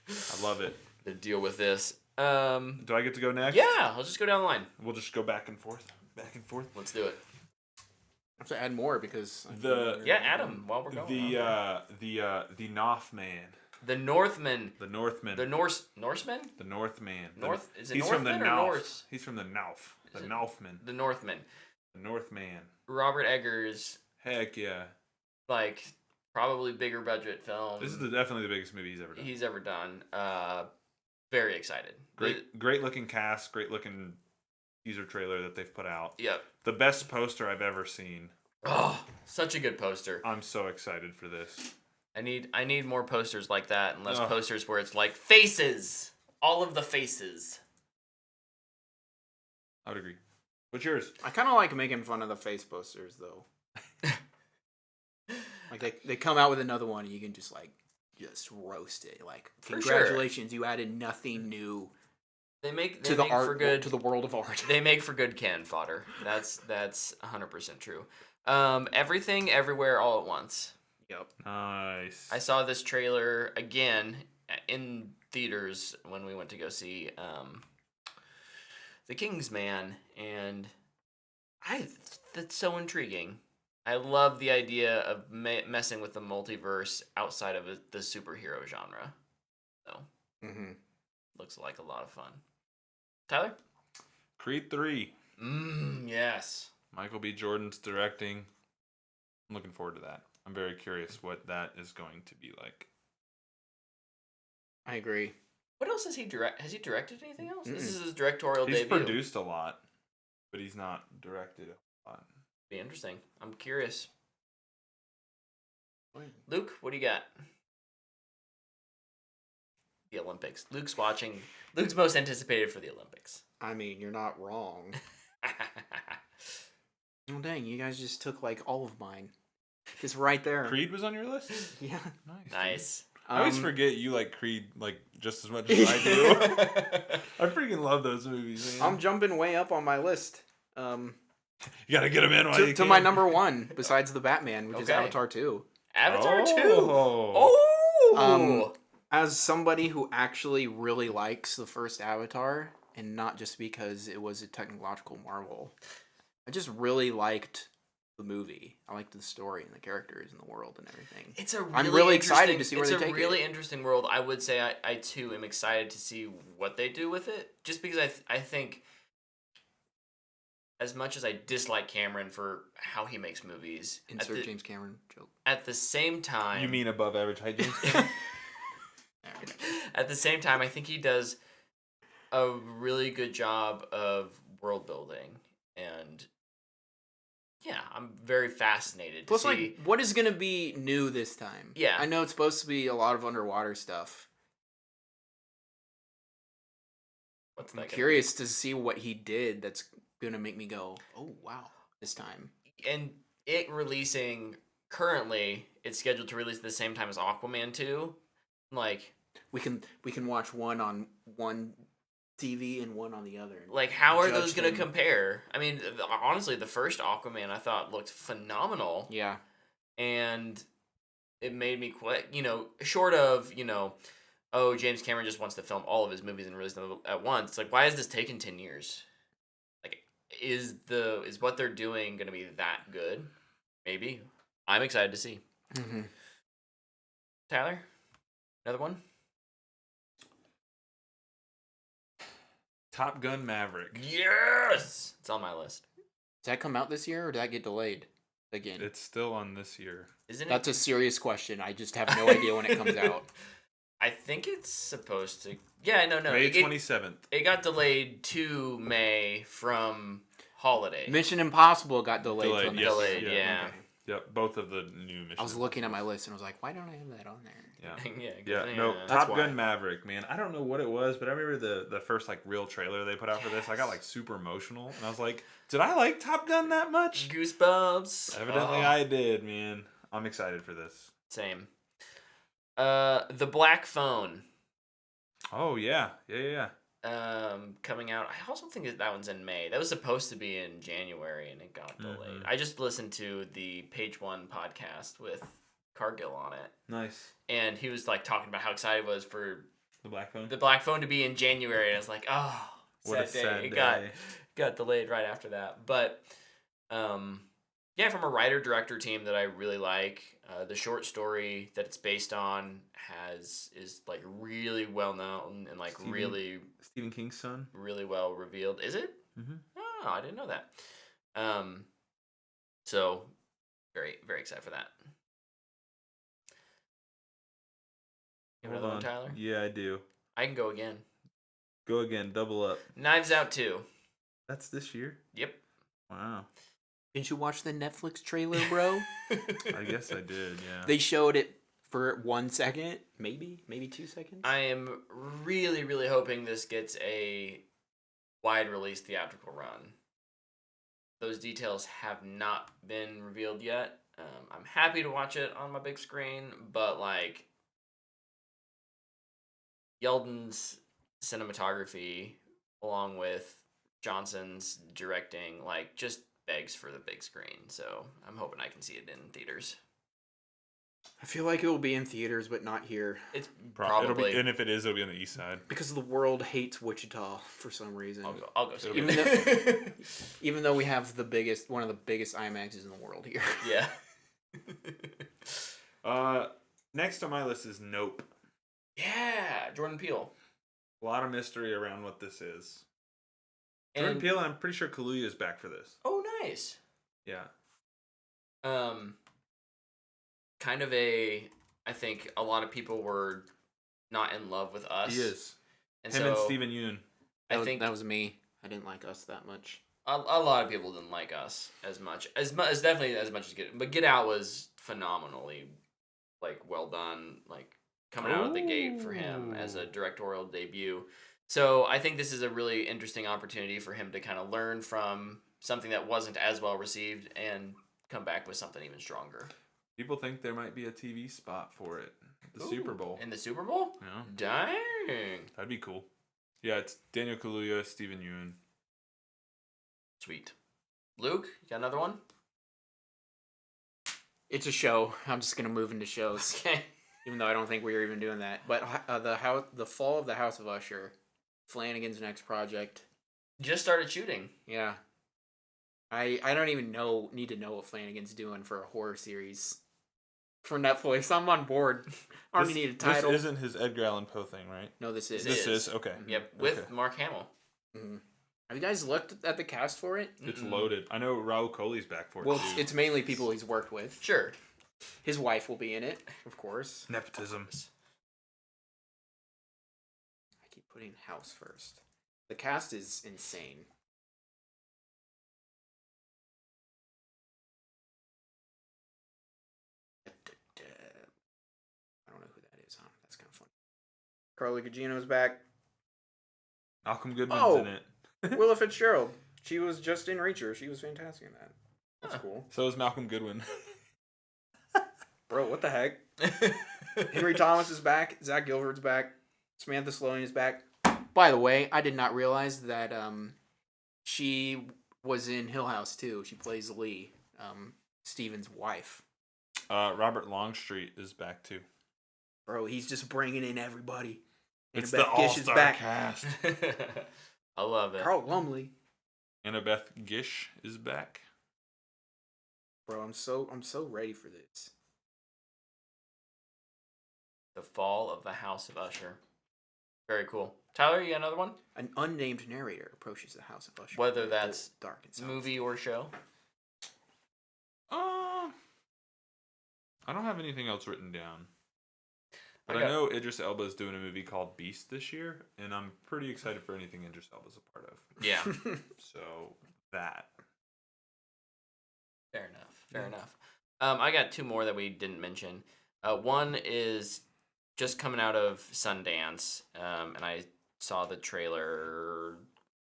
S3: I love it.
S1: to deal with this.
S3: Do I get to go next?
S1: Yeah, let's just go down the line.
S3: We'll just go back and forth. Back and forth.
S1: Let's do it.
S2: I have to add more because
S1: Yeah, Adam, while we're going.
S3: The Northman.
S1: The Northman.
S3: The Northman.
S1: The Norseman?
S3: The Northman.
S1: Is it
S3: He's from the
S1: Northman or
S3: North.
S1: Norse?
S3: He's from the North. The
S1: Is it-
S3: Northman.
S1: The Northman.
S3: The Northman.
S1: Robert Eggers,
S3: Heck yeah.
S1: like, probably bigger budget film
S3: This is definitely the biggest movie he's ever done.
S1: Very excited.
S3: Great looking cast, great looking teaser trailer that they've put out.
S1: Yep.
S3: The best poster I've ever seen.
S1: Oh, such a good poster.
S3: I'm so excited for this.
S1: I need more posters like that and less
S3: Ugh.
S1: posters where it's like faces. All of the faces.
S3: I would agree. What's yours?
S2: I kind of like making fun of the face posters though. Like they come out with another one and you can just roast it. Like,
S1: For
S2: congratulations, you added nothing new
S1: They make
S2: to the
S1: make
S2: art
S1: for good
S2: to the world of art.
S1: They make for good can fodder. That's 100% true. Everything Everywhere All at Once.
S2: Yep.
S3: Nice.
S1: I saw this trailer again in theaters when we went to go see The King's Man, and that's so intriguing. I love the idea of messing with the multiverse outside of the superhero genre. So, looks like a lot of fun. Tyler?
S3: Creed 3.
S1: Yes.
S3: Michael B. Jordan's directing. I'm looking forward to that. I'm very curious what that is going to be like.
S2: I agree.
S1: What else has he directed? Has he directed anything else? This is his directorial
S3: He's
S1: debut.
S3: produced a lot, but he's not directed a lot.
S1: Be interesting. I'm curious. Luke, what do you got? The Olympics. Luke's watching. Luke's most anticipated for the Olympics.
S2: I mean, you're not wrong. Oh dang, you guys just took like all of mine. It's right there.
S3: Creed was on your list?
S2: Yeah.
S1: Nice.
S3: I always forget you like Creed like just as much as I do. I freaking love those movies, man.
S2: I'm jumping way up on my list.
S3: You gotta get them in while you
S2: To
S3: can.
S2: my number one, besides the Batman, which is
S1: Okay.
S2: Avatar 2.
S1: Avatar 2.
S3: Oh.
S1: Oh.
S2: As somebody who actually really likes the first Avatar, and not just because it was a technological marvel, I just really liked the movie. I liked the story and the characters and the world and everything.
S1: It's a really
S2: I'm really excited to see where they take
S1: It's a really
S2: it.
S1: interesting world. I would say I too am excited to see what they do with it. Just because I think, as much as I dislike Cameron for how he makes movies,
S2: Insert James Cameron joke.
S1: at the same time,
S3: You mean above average height, James?
S1: at the same time, I think he does a really good job of world building, and yeah, I'm very fascinated to
S2: Plus,
S1: see.
S2: like, what is going to be new this time?
S1: Yeah.
S2: I know it's supposed to be a lot of underwater stuff.
S1: What's that
S2: I'm
S1: gonna be?
S2: curious to see what he did that's going to make me go, oh, wow, this time.
S1: And it releasing currently, it's scheduled to release at the same time as Aquaman 2. Like,
S2: We can watch one on one TV and one on the other.
S1: how are
S2: Judge
S1: those going to
S2: them.
S1: compare? I mean, honestly, the first Aquaman I thought looked phenomenal.
S2: Yeah.
S1: And it made me quit, short of, oh, James Cameron just wants to film all of his movies and release them at once. It's like, why has this taken 10 years? Like, is what they're doing going to be that good? Maybe. I'm excited to see.
S2: Mm-hmm.
S1: Tyler, another one?
S3: Top Gun Maverick.
S1: Yes! It's on my list.
S2: Does that come out this year or did that get delayed again?
S3: It's still on this year.
S1: Isn't
S2: That's
S1: it?
S2: a serious question. I just have no idea when it comes out.
S1: I think it's supposed to. Yeah, no.
S3: May
S1: It
S3: 27th.
S1: got delayed to May from holiday.
S2: Mission Impossible got delayed.
S3: Delayed,
S2: till next
S3: yes,
S2: year.
S1: Delayed, yeah.
S2: Okay.
S3: Yep, both of the new missions.
S2: I was looking at my list and I was like, why don't I have that on there?
S3: Yeah.
S1: yeah.
S3: No,
S2: That's
S3: Top
S2: why.
S3: Gun Maverick, man. I don't know what it was, but I remember the first like real trailer they put out for this. I got like super emotional, and I was like, did I like Top Gun that much?
S1: Goosebumps.
S3: Evidently,
S1: Oh,
S3: I did, man. I'm excited for this.
S1: Same. The Black Phone.
S3: Oh yeah.
S1: Coming out. I also think that one's in May. That was supposed to be in January, and it got delayed.
S3: Mhm.
S1: I just listened to the Page One podcast with Cargill on it,
S3: Nice.
S1: and he was like talking about how excited he was for
S3: The Black Phone.
S1: the Black Phone to be in January, and I was like, oh,
S3: What a
S1: sad day.
S3: sad
S1: It
S3: day.
S1: got delayed right after that. But yeah, from a writer director team that I really like. The short story that it's based on is like really well known and like
S3: Stephen- Stephen King's son.
S1: really well revealed. Is it?
S3: Mm-hmm.
S1: Oh, I didn't know that. So very, very excited for that. You have another one, Tyler?
S3: Yeah, I do.
S1: I can go again.
S3: Go again. Double up.
S1: Knives Out 2.
S3: That's this year.
S1: Yep.
S3: Wow.
S2: Didn't you watch the Netflix trailer, bro?
S3: I guess I did. Yeah.
S2: They showed it for 1 second, maybe 2 seconds.
S1: I am really, really hoping this gets a wide release theatrical run. Those details have not been revealed yet. I'm happy to watch it on my big screen, but like Yeldon's cinematography along with Johnson's directing like just begs for the big screen. So I'm hoping I can see it in theaters.
S2: I feel like it will be in theaters, but not here.
S1: It's
S3: It'll
S1: probably.
S3: be, and if it is, it'll be on the east side.
S2: Because the world hates Wichita for some reason.
S1: I'll go see
S3: It'll
S1: it.
S2: Even though we have one of the biggest IMAXs in the world here.
S1: Yeah.
S3: Next on my list is Nope.
S1: Yeah, Jordan Peele.
S3: A lot of mystery around what this is. Jordan Peele, and I'm pretty sure Kaluuya is back for this.
S1: Oh, nice.
S3: Yeah.
S1: Kind of I think a lot of people were not in love with Us.
S3: He is.
S1: And
S3: Him
S1: so
S3: and Steven Yeun.
S1: I think
S2: that was me. I didn't like Us that much.
S1: a lot of people didn't like Us as much. As definitely as much as But Get Out was phenomenally like well done, like coming out of the gate for him as a directorial debut. So I think this is a really interesting opportunity for him to kind of learn from something that wasn't as well received and come back with something even stronger.
S3: People think there might be a TV spot for it. The
S1: Ooh,
S3: Super Bowl.
S1: In the Super Bowl?
S3: Yeah.
S1: Dang.
S3: That'd be cool. Yeah, it's Daniel Kaluuya, Stephen Yeun.
S1: Sweet. Luke, you got another one?
S2: It's a show. I'm just gonna move into shows,
S1: Okay.
S2: even though I don't think we were even doing that. But the fall of the House of Usher, Flanagan's next project.
S1: Just started shooting.
S2: Yeah. I don't even need to know what Flanagan's doing for a horror series for Netflix. I'm on board. I already need a title.
S3: This isn't his Edgar Allan Poe thing, right?
S2: No, this is.
S3: This is okay.
S1: Yep, with
S3: Okay.
S1: Mark Hamill.
S2: Mhm. Have you guys looked at the cast for it?
S3: It's loaded. I know Raul Coley's back for it.
S2: Well,
S3: too.
S2: it's mainly people he's worked with.
S1: Sure.
S2: His wife will be in it, of course.
S3: nepotism.
S2: I keep putting house first. The cast is insane. I don't know who that is, huh? That's kind of funny. Carly Gugino's back.
S3: Malcolm Goodman's
S2: Oh.
S3: in it.
S2: Willa Fitzgerald. She was just in Reacher. She was fantastic in that. That's cool.
S3: So is Malcolm Goodwin.
S2: Bro, what the heck? Henry Thomas is back. Zach Gilbert's back. Samantha Sloan is back. By the way, I did not realize that she was in Hill House too. She plays Lee, Steven's wife.
S3: Robert Longstreet is back too.
S2: Bro, he's just bringing in everybody.
S3: It's
S2: Annabeth
S3: the
S2: Gish is
S3: all-star
S2: back.
S3: cast.
S1: I love it.
S2: Carl Lumley.
S3: Annabeth Gish is back.
S2: Bro, I'm so ready for this.
S1: The Fall of the House of Usher. Very cool. Tyler, you got another one?
S2: An unnamed narrator approaches the House of Usher.
S1: Whether that's
S2: dark and south.
S1: Movie or show?
S3: I don't have anything else written down. But
S1: Okay.
S3: I know Idris Elba is doing a movie called Beast this year, and I'm pretty excited for anything Idris Elba's a part of.
S1: Yeah.
S3: So that.
S1: Fair enough. Fair enough. I got two more that we didn't mention. One is just coming out of Sundance, and I saw the trailer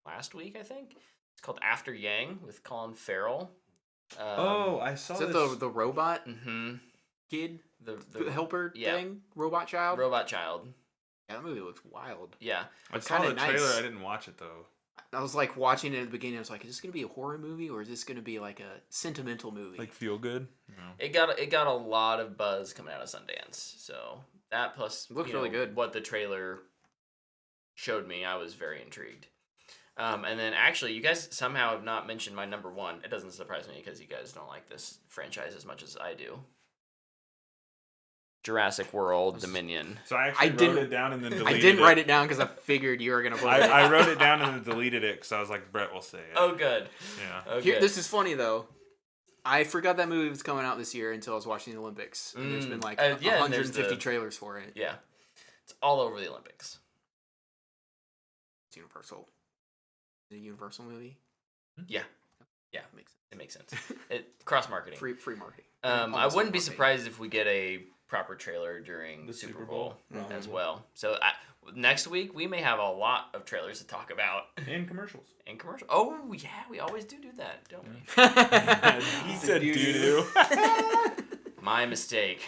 S1: last week, I think. It's called After Yang with Colin Farrell.
S3: I saw
S2: Is that the robot
S1: Mm-hmm.
S2: kid?
S1: The
S2: The helper
S1: yeah.
S2: thing? Robot child?
S1: Robot Child.
S2: Yeah, that movie looks wild.
S1: Yeah.
S3: I
S2: It's
S3: saw the
S2: kinda
S3: trailer.
S2: nice.
S3: I didn't watch it though.
S2: I was like watching it at the beginning. I was like, is this going to be a horror movie or is this going to be like a sentimental movie?
S3: Like feel good. No.
S1: It got a lot of buzz coming out of Sundance. So that plus
S2: It looks really good.
S1: what the trailer showed me, I was very intrigued. And then actually, you guys somehow have not mentioned my number one. It doesn't surprise me because you guys don't like this franchise as much as I do. Jurassic World Dominion.
S3: So I actually
S2: didn't-
S3: wrote it down and then deleted
S2: I
S3: it.
S2: didn't write it down because I figured you were going to put it.
S3: I wrote it down and then deleted it because I was like, Brett will say it.
S1: Oh, good.
S3: Yeah.
S1: Okay.
S2: Here, this is funny though. I forgot that movie was coming out this year until I was watching the Olympics. And there's been like
S1: yeah, and there's
S2: 150
S1: the-
S2: trailers for it.
S1: Yeah. It's all over the Olympics.
S2: It's Universal. Is it a Universal movie?
S1: Yeah. Yeah.
S2: That makes sense.
S1: It makes sense. Cross marketing.
S2: Free marketing.
S1: I
S2: Almost
S1: wouldn't be
S2: free marketing.
S1: surprised if we get a proper trailer during the Super Bowl as well. So next week we may have a lot of trailers to talk about
S3: And commercials.
S1: and commercial. Oh yeah, we always do that, don't we?
S3: He said doo-doo.
S1: My mistake.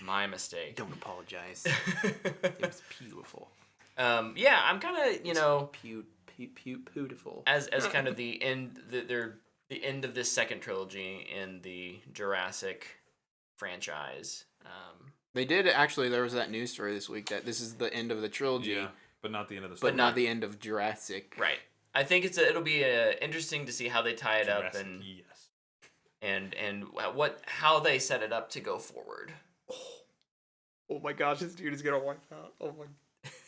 S1: My mistake.
S2: Don't apologize. It was beautiful.
S1: Yeah, I'm kind of
S2: Beautiful.
S1: as kind of the end the end of this second trilogy in the Jurassic franchise.
S2: They did actually. There was that news story this week that this is the end of the trilogy,
S3: Yeah, but not the end of the
S2: but
S3: story.
S2: not the end of Jurassic.
S1: Right. I think it'll be interesting to see how they tie it up
S3: Jurassic,
S1: and
S3: yes.
S1: and how they set it up to go forward.
S2: Oh my gosh, this dude is gonna wipe out. Oh my,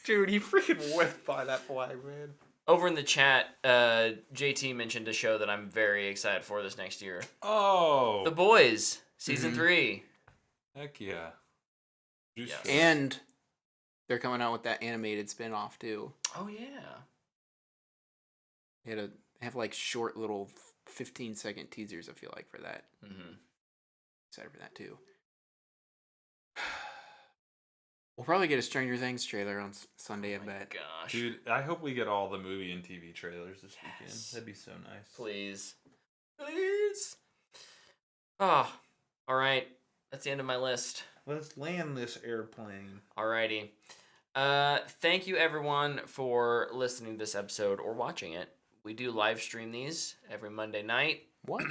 S2: dude, he freaking whipped by that flag, man.
S1: Over in the chat, JT mentioned a show that I'm very excited for this next year.
S3: Oh,
S1: The Boys, season 3.
S3: heck yeah. Juice
S1: Yes.
S3: Fest.
S2: And they're coming out with that animated spin-off too.
S1: Oh yeah.
S2: They have like short little 15-second teasers. I feel like for that.
S1: Mm-hmm.
S2: Excited for that too. We'll probably get a Stranger Things trailer on Sunday. I bet.
S1: Gosh.
S3: Dude, I hope we get all the movie and TV trailers this weekend.
S1: Yes.
S3: That'd be so nice.
S1: Please. Please. Ah. All right, that's the end of my list.
S3: Let's land this airplane.
S1: Alrighty. Thank you everyone for listening to this episode or watching it. We do live stream these every Monday night.
S2: What?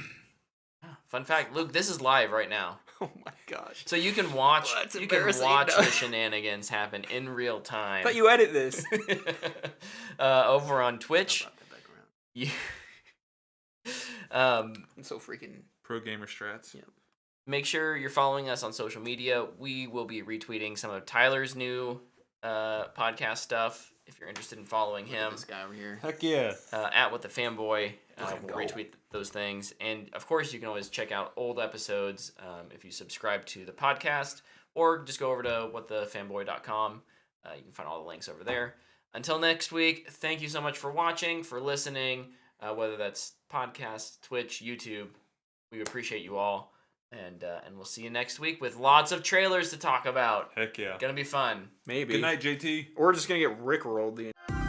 S1: Fun fact, Luke, this is live right now.
S2: Oh my gosh.
S1: So you can watch
S2: Well, that's
S1: you can
S2: embarrassing,
S1: watch
S2: no.
S1: the shenanigans happen in real time.
S2: I thought you edit this.
S1: Over on Twitch.
S2: I'll brought that back around.
S1: You,
S2: I'm so freaking.
S3: Pro gamer strats.
S2: Yeah.
S1: make sure you're following us on social media. We will be retweeting some of Tyler's new podcast stuff if you're interested in following
S2: Look at
S1: him.
S2: this guy over here.
S3: Heck yeah.
S1: At What the Fanboy.
S2: Look at
S1: We'll
S2: him go.
S1: retweet those things. And of course, you can always check out old episodes if you subscribe to the podcast, or just go over to whatthefanboy.com. You can find all the links over there. Until next week, thank you so much for watching, for listening, whether that's podcast, Twitch, YouTube. We appreciate you all. And we'll see you next week with lots of trailers to talk about.
S3: Heck yeah.
S1: Gonna be fun.
S2: Maybe.
S3: Good night, JT.
S2: Or we're just gonna get rickrolled the